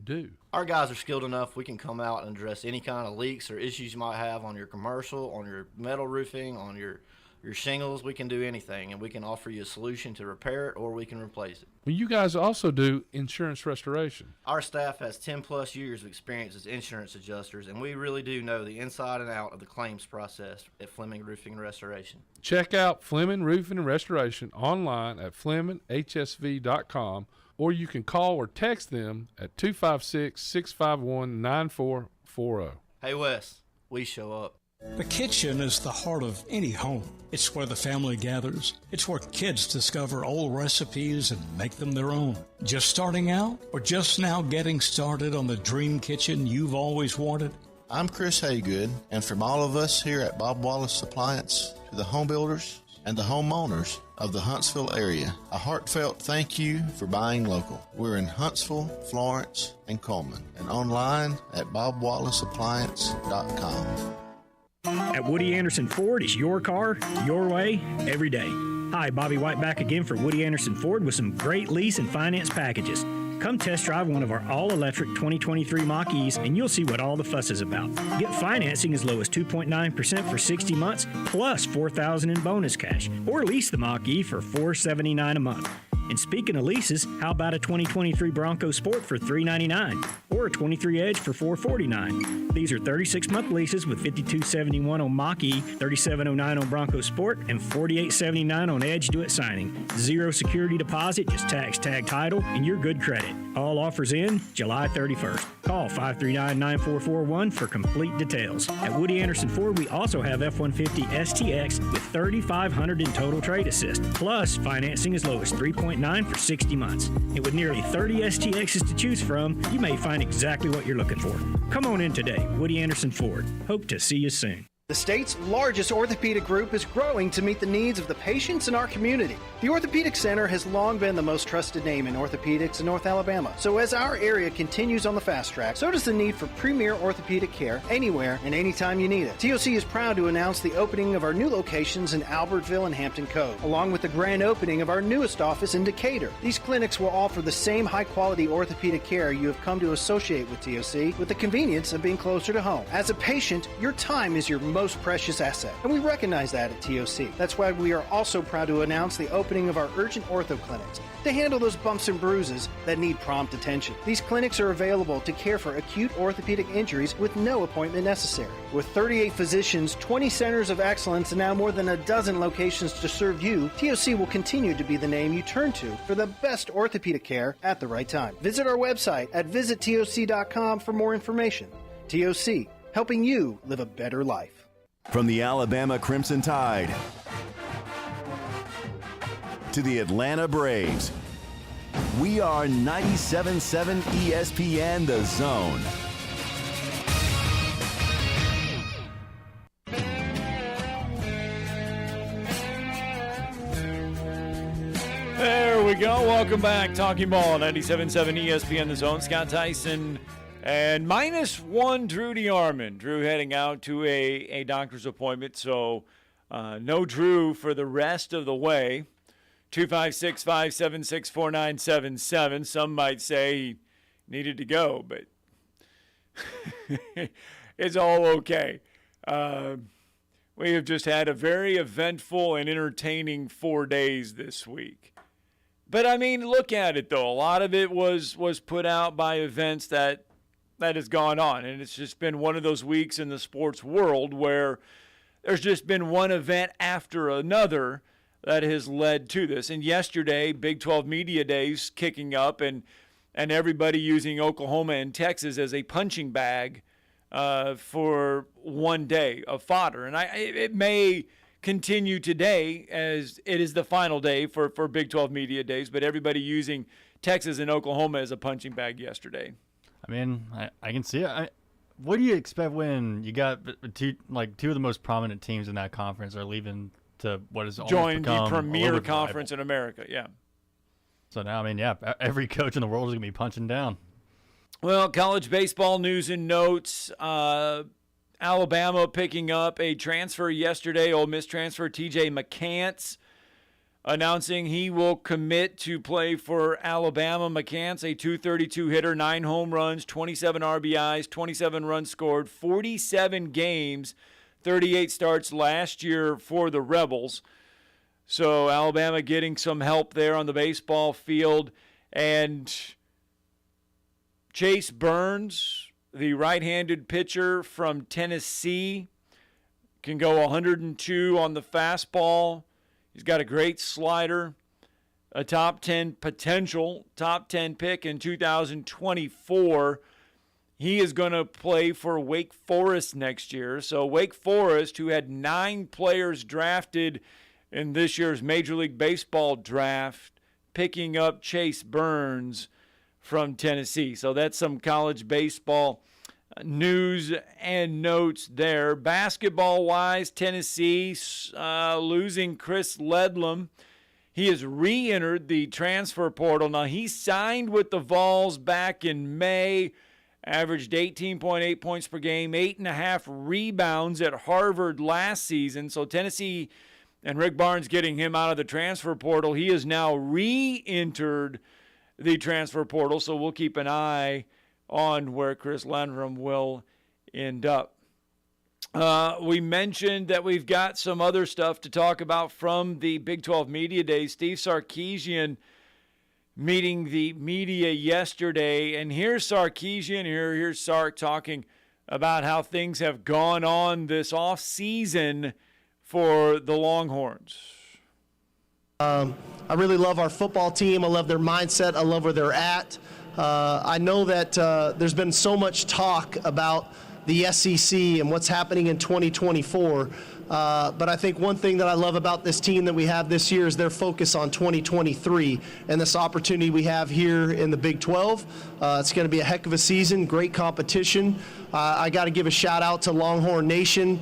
do? Our guys are skilled enough. We can come out and address any kind of leaks or issues you might have on your commercial, on your metal roofing, on your Your shingles, we can do anything, and we can offer you a solution to repair it or we can replace it. Well, you guys also do insurance restoration. Our staff has 10-plus years of experience as insurance adjusters, and we really do know the inside and out of the claims process at Fleming Roofing and Restoration. Check out Fleming Roofing and Restoration online at FlemingHSV.com, or you can call or text them at 256-651-9440. Hey, Wes, we show up. The kitchen is the heart of any home. It's where the family gathers. It's where kids discover old recipes and make them their own. Just starting out or just now getting started on the dream kitchen you've always wanted? I'm Chris Haygood, and from all of us here at Bob Wallace Appliance to the home builders and the homeowners of the Huntsville area, a heartfelt thank you for buying local. We're in Huntsville, Florence, and Coleman, and online at bobwallaceappliance.com. At Woody Anderson Ford, it's your car, your way, every day. Hi, Bobby White back again for Woody Anderson Ford with some great lease and finance packages. Come test drive one of our all-electric 2023 Mach-E's and you'll see what all the fuss is about. Get financing as low as 2.9% for 60 months plus $4,000 in bonus cash. Or lease the Mach-E for $479 a month. And speaking of leases, how about a 2023 Bronco Sport for $399 or a 23 Edge for $449? These are 36-month leases with $52.71 on Mach-E, $37.09 on Bronco Sport, and $48.79 on Edge due at signing. Zero security deposit, just tax tag title, and your good credit. All offers in July 31st. Call 539-9441 for complete details. At Woody Anderson Ford, we also have F-150 STX with $3,500 in total trade assist. Plus, financing as low as 3.9% for 60 months. And with nearly 30 STXs to choose from, you may find exactly what you're looking for. Come on in today. Woody Anderson Ford. Hope to see you soon. The state's largest orthopedic group is growing to meet the needs of the patients in our community. The Orthopedic Center has long been the most trusted name in orthopedics in North Alabama. So as our area continues on the fast track, so does the need for premier orthopedic care anywhere and anytime you need it. TOC is proud to announce the opening of our new locations in Albertville and Hampton Cove, along with the grand opening of our newest office in Decatur. These clinics will offer the same high-quality orthopedic care you have come to associate with TOC, with the convenience of being closer to home. As a patient, your time is your most precious asset, and we recognize that at TOC. That's why we are also proud to announce the opening of our urgent ortho clinics to handle those bumps and bruises that need prompt attention. These clinics are available to care for acute orthopedic injuries with no appointment necessary. With 38 physicians, 20 centers of excellence, and now more than a dozen locations to serve you, TOC will continue to be the name you turn to for the best orthopedic care at the right time. Visit our website at visittoc.com for more information. TOC, helping you live a better life. From the Alabama Crimson Tide to the Atlanta Braves, we are 97.7 ESPN The Zone. There we go. Welcome back. Talking Ball, 97.7 ESPN The Zone. Scott Tyson and -1 Drew DeArmond. Drew heading out to a doctor's appointment, so no Drew for the rest of the way. 256-576-4977. Some might say he needed to go, but it's all okay. We have just had a very eventful and entertaining 4 days this week. But, I mean, look at it, though. A lot of it was put out by events that has gone on. And it's just been one of those weeks in the sports world where there's just been one event after another that has led to this. And yesterday, Big 12 Media Days kicking up and everybody using Oklahoma and Texas as a punching bag for 1 day of fodder. And it may continue today as it is the final day for Big 12 Media Days, but everybody using Texas and Oklahoma as a punching bag yesterday. I mean, I can see it. What do you expect when you got two of the most prominent teams in that conference are leaving to what is join the premier conference in America? Yeah. So now, I mean, yeah, every coach in the world is going to be punching down. Well, college baseball news and notes. Alabama picking up a transfer yesterday. Ole Miss transfer TJ McCants announcing he will commit to play for Alabama. McCants, a .232 hitter, 9 home runs, 27 RBIs, 27 runs scored, 47 games 38 starts last year for the Rebels. So Alabama getting some help there on the baseball field. And Chase Burns, the right-handed pitcher from Tennessee, can go 102 on the fastball. He's got a great slider, a top 10 potential, top 10 pick in 2024. He is going to play for Wake Forest next year. So Wake Forest, who had 9 players drafted in this year's Major League Baseball draft, picking up Chase Burns from Tennessee. So that's some college baseball news and notes there. Basketball-wise, Tennessee losing Chris Ledlam. He has re-entered the transfer portal. Now, he signed with the Vols back in May, averaged 18.8 points per game, 8.5 rebounds at Harvard last season. So Tennessee and Rick Barnes getting him out of the transfer portal. He has now re-entered the transfer portal, so we'll keep an eye on where Chris Landrum will end up. We mentioned that we've got some other stuff to talk about from the Big 12 Media Days. Steve Sarkisian meeting the media yesterday, and here's Sarkisian, here's Sark talking about how things have gone on this off season for the Longhorns. I really love our football team. I love their mindset. I love where they're at. I know that there's been so much talk about the SEC and what's happening in 2024. But I think one thing that I love about this team that we have this year is their focus on 2023 and this opportunity we have here in the Big 12. It's going to be a heck of a season, great competition. I got to give a shout out to Longhorn Nation.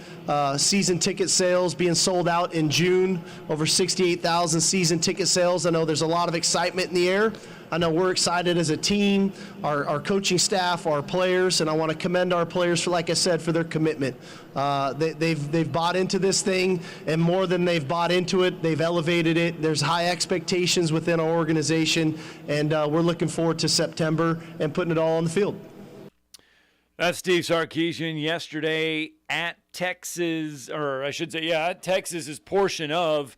Season ticket sales being sold out in June, over 68,000 season ticket sales. I know there's a lot of excitement in the air. I know we're excited as a team, our coaching staff, our players, and I want to commend our players for, like I said, for their commitment. They've bought into this thing, and more than they've bought into it, they've elevated it. There's high expectations within our organization, and we're looking forward to September and putting it all on the field. That's Steve Sarkisian yesterday at Texas, or I should say, at Texas's portion of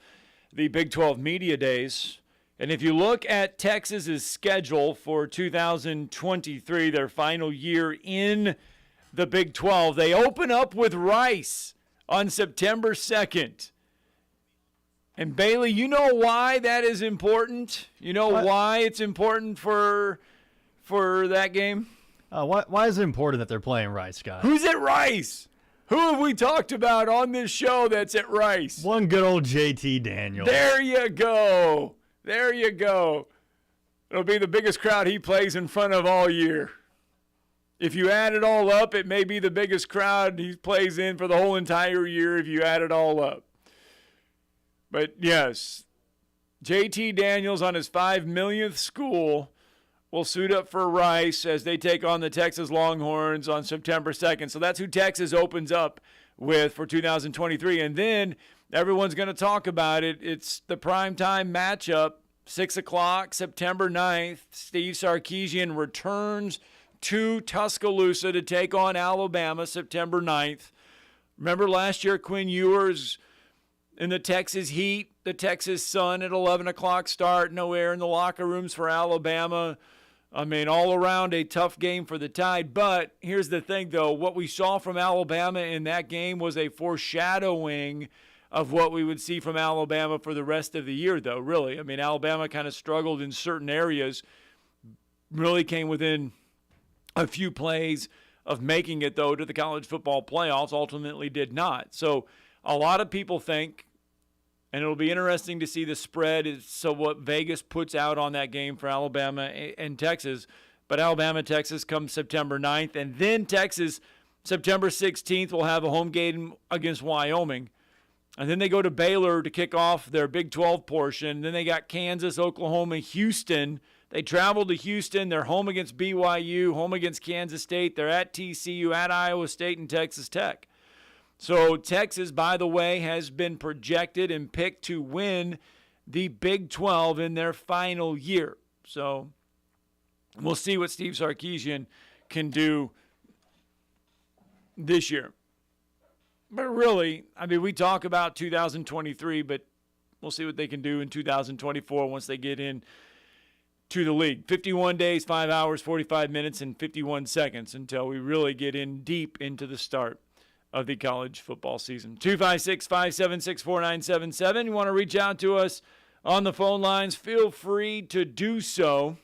the Big 12 Media Days. And if you look at Texas's schedule for 2023, their final year in the Big 12, they open up with Rice on September 2nd. And Bailey, you know why that is important? You know why it's important for that game? Why is it important that they're playing Rice, Scott? Who's at Rice? Who have we talked about on this show that's at Rice? One good old JT Daniels. There you go. There you go. It'll be the biggest crowd he plays in front of all year. If you add it all up, it may be the biggest crowd he plays in for the whole entire year if you add it all up. But yes, JT Daniels on his 5 millionth school will suit up for Rice as they take on the Texas Longhorns on September 2nd. So that's who Texas opens up with for 2023. And then everyone's going to talk about it. It's the primetime matchup, 6 o'clock, September 9th. Steve Sarkisian returns to Tuscaloosa to take on Alabama September 9th. Remember last year, Quinn Ewers in the Texas Heat, the Texas Sun at 11 o'clock start, no air in the locker rooms for Alabama. I mean, all around a tough game for the Tide. But here's the thing, though. What we saw from Alabama in that game was a foreshadowing of what we would see from Alabama for the rest of the year, though, really. I mean, Alabama kind of struggled in certain areas, really came within a few plays of making it, though, to the college football playoffs, ultimately did not. So a lot of people think, and it'll be interesting to see the spread, so what Vegas puts out on that game for Alabama and Texas. But Alabama, Texas comes September 9th, and then Texas, September 16th, will have a home game against Wyoming. And then they go to Baylor to kick off their Big 12 portion. Then they got Kansas, Oklahoma, Houston. They travel to Houston. They're home against BYU, home against Kansas State. They're at TCU, at Iowa State, and Texas Tech. So Texas, by the way, has been projected and picked to win the Big 12 in their final year. So we'll see what Steve Sarkisian can do this year. But really, I mean, we talk about 2023, but we'll see what they can do in 2024 once they get in to the league. 51 days, 5 hours, 45 minutes, and 51 seconds until we really get in deep into the start of the college football season. 256-576-4977. You want to reach out to us on the phone lines, feel free to do so.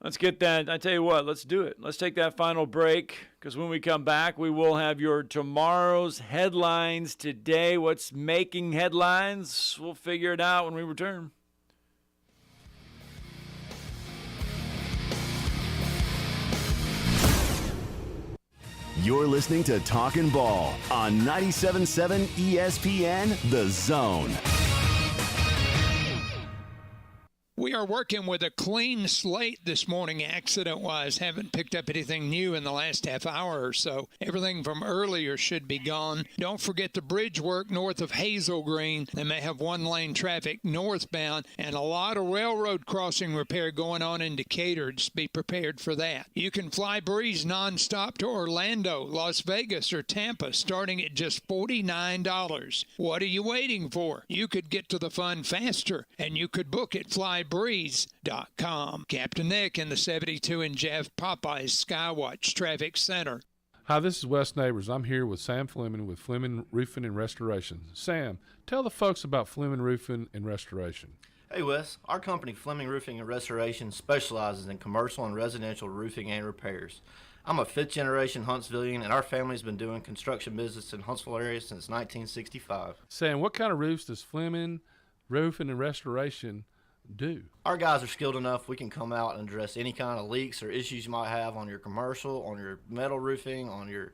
Let's get that. I tell you what, let's do it. Let's take that final break, because when we come back, we will have your tomorrow's headlines today. What's making headlines? We'll figure it out when we return. You're listening to Talkin' Ball on 97.7 ESPN, The Zone. We are working with a clean slate this morning, accident-wise. Haven't picked up anything new in the last half hour or so. Everything from earlier should be gone. Don't forget the bridge work north of Hazel Green. They may have one-lane traffic northbound, and a lot of railroad crossing repair going on in Decatur. Just be prepared for that. You can fly Breeze nonstop to Orlando, Las Vegas, or Tampa, starting at just $49. What are you waiting for? You could get to the fun faster, and you could book at flybreeze.com. Captain Nick in the 72 and Jeff Popeyes Skywatch Traffic Center. Hi, this is Wes Neighbors. I'm here with Sam Fleming with Fleming Roofing and Restoration. Sam, tell the folks about Fleming Roofing and Restoration. Hey Wes, our company Fleming Roofing and Restoration specializes in commercial and residential roofing and repairs. I'm a fifth generation Huntsvillian, and our family's been doing construction business in Huntsville area since 1965. Sam, what kind of roofs does Fleming Roofing and Restoration do? Our guys are skilled enough. We can come out and address any kind of leaks or issues you might have on your commercial, on your metal roofing, on your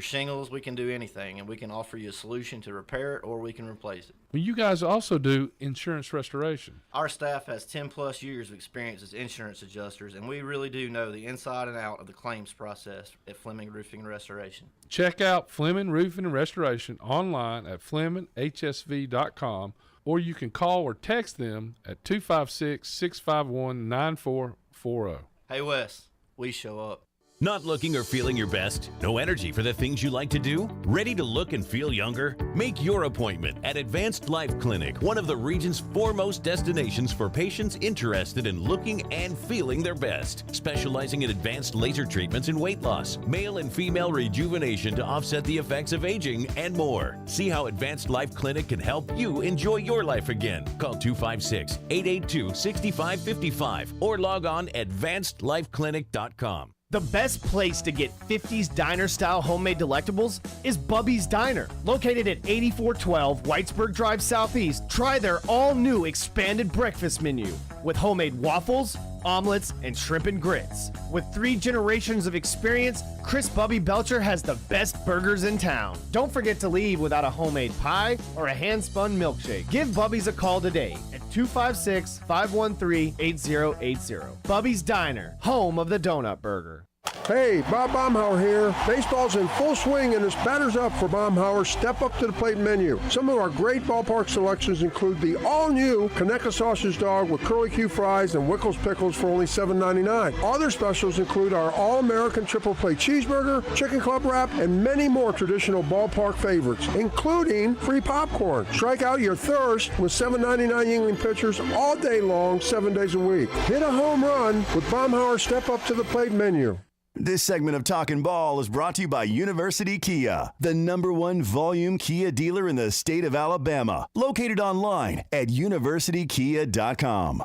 shingles. We can do anything, and we can offer you a solution to repair it, or we can replace it. Well, you guys also do insurance restoration. Our staff has 10 plus years of experience as insurance adjusters, and we really do know the inside and out of the claims process at Fleming Roofing and Restoration. Check out Fleming Roofing and Restoration online at FlemingHSV.com, or you can call or text them at 256-651-9440. Hey Wes, we show up. Not looking or feeling your best? No energy for the things you like to do? Ready to look and feel younger? Make your appointment at Advanced Life Clinic, one of the region's foremost destinations for patients interested in looking and feeling their best. Specializing in advanced laser treatments and weight loss, male and female rejuvenation to offset the effects of aging, and more. See how Advanced Life Clinic can help you enjoy your life again. Call 256-882-6555 or log on advancedlifeclinic.com. The best place to get 50s diner-style homemade delectables is Bubby's Diner. Located at 8412 Whitesburg Drive Southeast, try their all-new expanded breakfast menu with homemade waffles, omelets, and shrimp and grits. With 3 generations of experience, Chris Bubby Belcher has the best burgers in town. Don't forget to leave without a homemade pie or a hand-spun milkshake. Give Bubby's a call today at 256-513-8080. Bubby's Diner, home of the donut burger. Hey, Bob Baumhauer here. Baseball's in full swing and it's batters up for Baumhauer's Step Up to the Plate menu. Some of our great ballpark selections include the all-new Conecuh Sausage Dog with Curly Q fries and Wickles Pickles for only $7.99. Other specials include our All-American Triple Plate Cheeseburger, Chicken Club Wrap, and many more traditional ballpark favorites, including free popcorn. Strike out your thirst with $7.99 Yuengling pitchers all day long, 7 days a week. Hit a home run with Baumhauer's Step Up to the Plate menu. This segment of Talkin' Ball is brought to you by University Kia, the #1 volume Kia dealer in the state of Alabama. Located online at universitykia.com.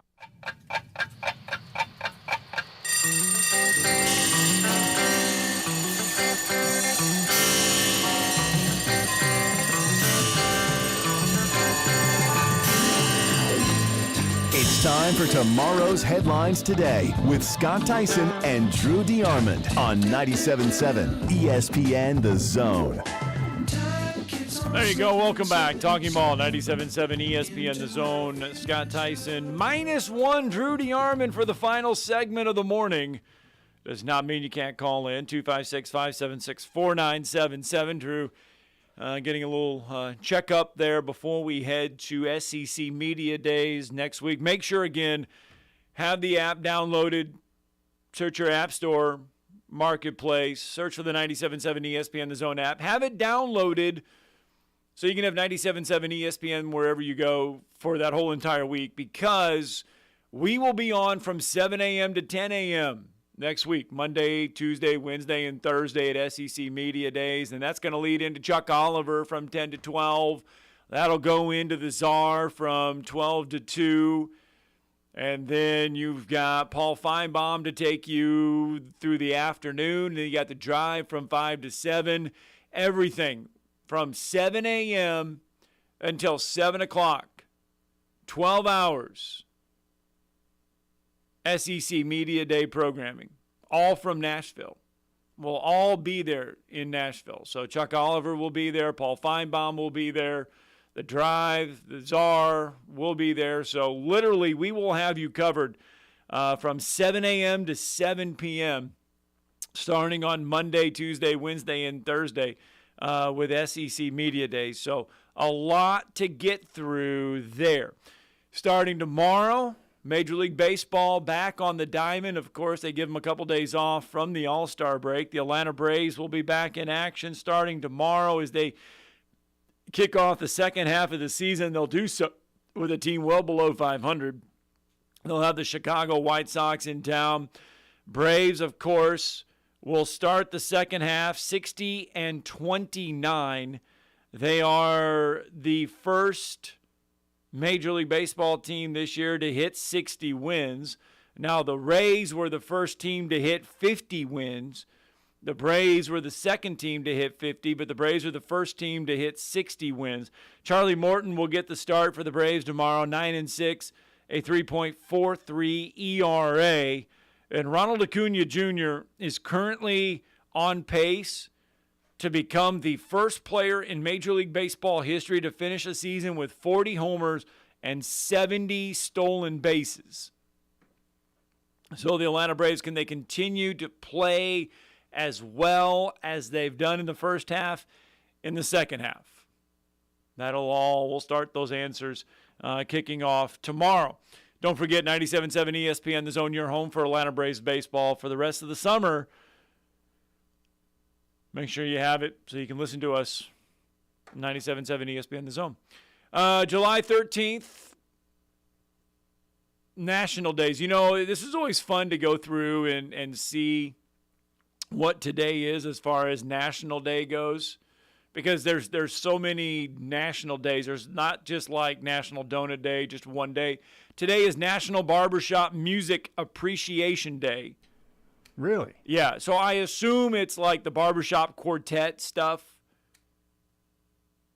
It's time for tomorrow's headlines today with Scott Tyson and Drew DeArmond on 97.7 ESPN The Zone. There you go. Welcome back. Talking Ball, 97.7 ESPN The Zone. Scott Tyson, -1 Drew DeArmond for the final segment of the morning. Does not mean you can't call in. 256-576-4977. Drew, getting a little checkup there before we head to SEC Media Days next week. Make sure, again, have the app downloaded. Search your app store. Marketplace. Search for the 97.7 ESPN The Zone app. Have it downloaded so you can have 97.7 ESPN wherever you go for that whole entire week, because we will be on from 7 a.m. to 10 a.m. next week, Monday, Tuesday, Wednesday, and Thursday at SEC Media Days. And that's going to lead into Chuck Oliver from 10 to 12. That'll go into the Czar from 12 to 2. And then you've got Paul Feinbaum to take you through the afternoon. And then you got the drive from 5 to 7. Everything from 7 a.m. until 7 o'clock. 12 hours. SEC Media Day programming, all from Nashville. We'll all be there in Nashville. So Chuck Oliver will be there. Paul Feinbaum will be there. The Drive, the Czar will be there. So literally we will have you covered from 7 a.m. to 7 p.m. starting on Monday, Tuesday, Wednesday, and Thursday with SEC Media Day. So a lot to get through there. Starting tomorrow, Major League Baseball back on the diamond. Of course, they give them a couple days off from the All-Star break. The Atlanta Braves will be back in action starting tomorrow as they kick off the second half of the season. They'll do so with a team well below 500. They'll have the Chicago White Sox in town. Braves, of course, will start the second half 60-29. They are the first Major League Baseball team this year to hit 60 wins. Now, the Rays were the first team to hit 50 wins. The Braves were the second team to hit 50, but the Braves are the first team to hit 60 wins. Charlie Morton will get the start for the Braves tomorrow, 9-6, a 3.43 ERA. And Ronald Acuna Jr. is currently on pace to become the first player in Major League Baseball history to finish a season with 40 homers and 70 stolen bases. So the Atlanta Braves, can they continue to play as well as they've done in the first half in the second half? We'll start those answers kicking off tomorrow. Don't forget 97.7 ESPN, The Zone, your home for Atlanta Braves baseball for the rest of the summer. Make sure you have it so you can listen to us. 97.7 ESPN The Zone. July 13th, National Days. You know, this is always fun to go through and see what today is as far as National Day goes, because there's so many national days. There's not just like National Donut Day, just one day. Today is National Barbershop Music Appreciation Day. Really? Yeah, so I assume it's like the barbershop quartet stuff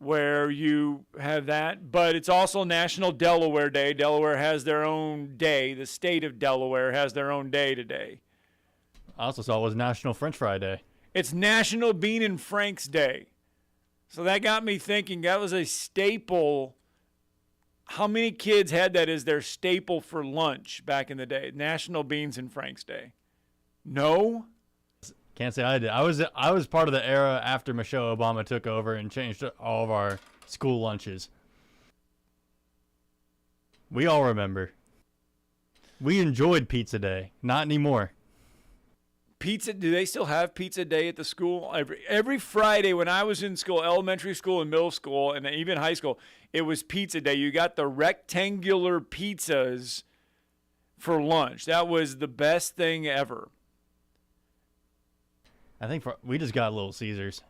where you have that, but it's also National Delaware Day. Delaware has their own day. The state of Delaware has their own day today. I also saw it was National French Fry Day. It's National Bean and Frank's Day. So that got me thinking, that was a staple. How many kids had that as their staple for lunch back in the day? National Beans and Frank's Day. No? Can't say I did. I was part of the era after Michelle Obama took over and changed all of our school lunches. We all remember. We enjoyed Pizza Day. Not anymore. Pizza? Do they still have Pizza Day at the school? Every Friday when I was in school, elementary school and middle school, and even high school, it was Pizza Day. You got the rectangular pizzas for lunch. That was the best thing ever. I think we just got Little Caesars.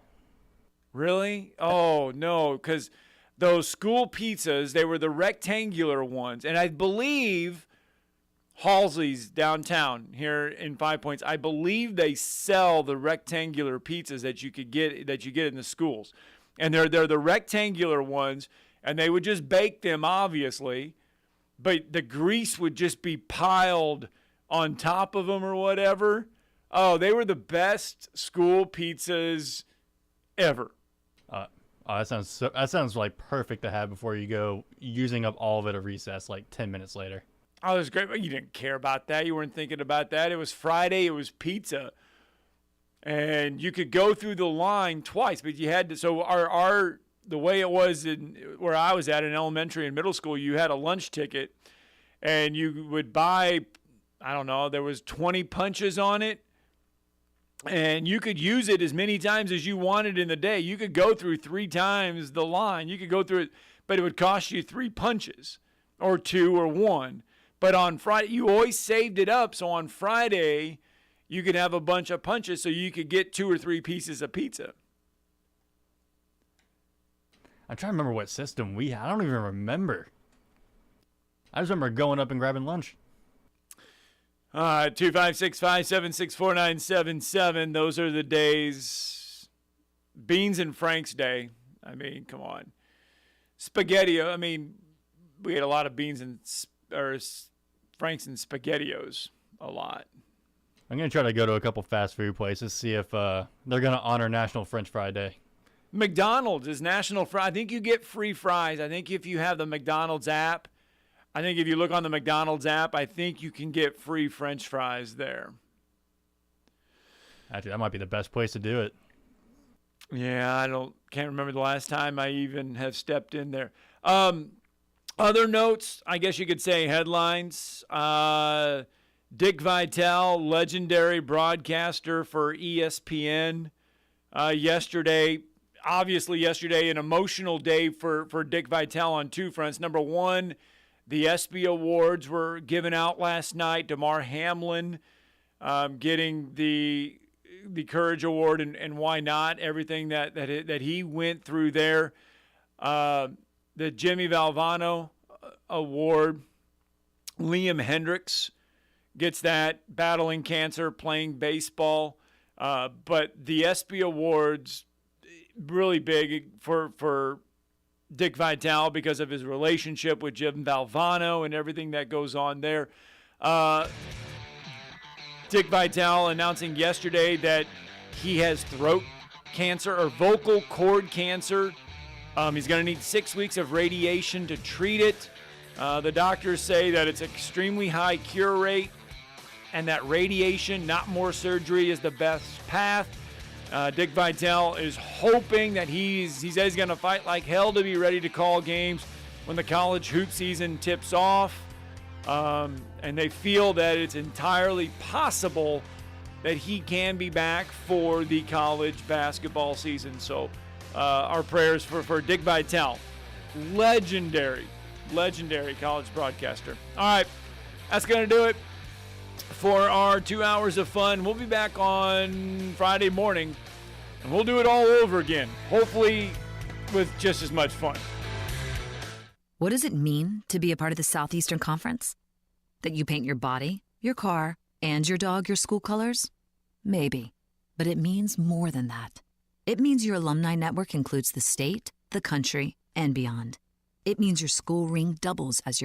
Really? Oh, no, because those school pizzas, they were the rectangular ones. And I believe Halsey's downtown here in 5 Points, I believe they sell the rectangular pizzas that you get in the schools. And they're the rectangular ones, and they would just bake them, obviously, but the grease would just be piled on top of them or whatever. Oh, they were the best school pizzas ever. That sounds like perfect to have before you go, using up all of it at recess like 10 minutes later. Oh, it was great. You didn't care about that. You weren't thinking about that. It was Friday. It was pizza. And you could go through the line twice, but you had to. So the way it was where I was at in elementary and middle school, you had a lunch ticket, and you would buy, I don't know, there was 20 punches on it. And you could use it as many times as you wanted in the day. You could go through 3 times the line. You could go through it, but it would cost you 3 punches or 2 or 1. But on Friday, you always saved it up. So on Friday, you could have a bunch of punches so you could get 2 or 3 pieces of pizza. I'm trying to remember what system we had. I don't even remember. I just remember going up and grabbing lunch. 256-576-4977. Those are the days. Beans and Frank's Day. I mean, come on. Spaghetti. I mean, we had a lot of beans and Frank's and SpaghettiOs. A lot. I'm going to try to go to a couple fast food places, see if they're going to honor National French Fry Day. McDonald's is National Fry. I think you get free fries. I think if you have the McDonald's app, I think if you look on the McDonald's app, I think you can get free French fries there. Actually, that might be the best place to do it. Yeah, can't remember the last time I even have stepped in there. Other notes, I guess you could say headlines. Dick Vitale, legendary broadcaster for ESPN. Yesterday, an emotional day for Dick Vitale on 2 fronts. Number one, the ESPY Awards were given out last night. Damar Hamlin getting the Courage Award, and why not? Everything that he went through there. The Jimmy Valvano Award. Liam Hendricks gets that, battling cancer, playing baseball. But the ESPY Awards, really big for Dick Vitale because of his relationship with Jim Valvano and everything that goes on there. Dick Vitale announcing yesterday that he has throat cancer or vocal cord cancer. He's going to need 6 weeks of radiation to treat it. The doctors say that it's extremely high cure rate and that radiation, not more surgery, is the best path. Dick Vitale is hoping that he says he's going to fight like hell to be ready to call games when the college hoop season tips off. And they feel that it's entirely possible that he can be back for the college basketball season. So our prayers for Dick Vitale. Legendary college broadcaster. All right, that's going to do it for our 2 hours of fun. We'll be back on Friday morning, and we'll do it all over again, hopefully with just as much fun. What does it mean to be a part of the Southeastern Conference? That you paint your body, your car, and your dog your school colors? Maybe. But it means more than that. It means your alumni network includes the state, the country, and beyond. It means your school ring doubles as your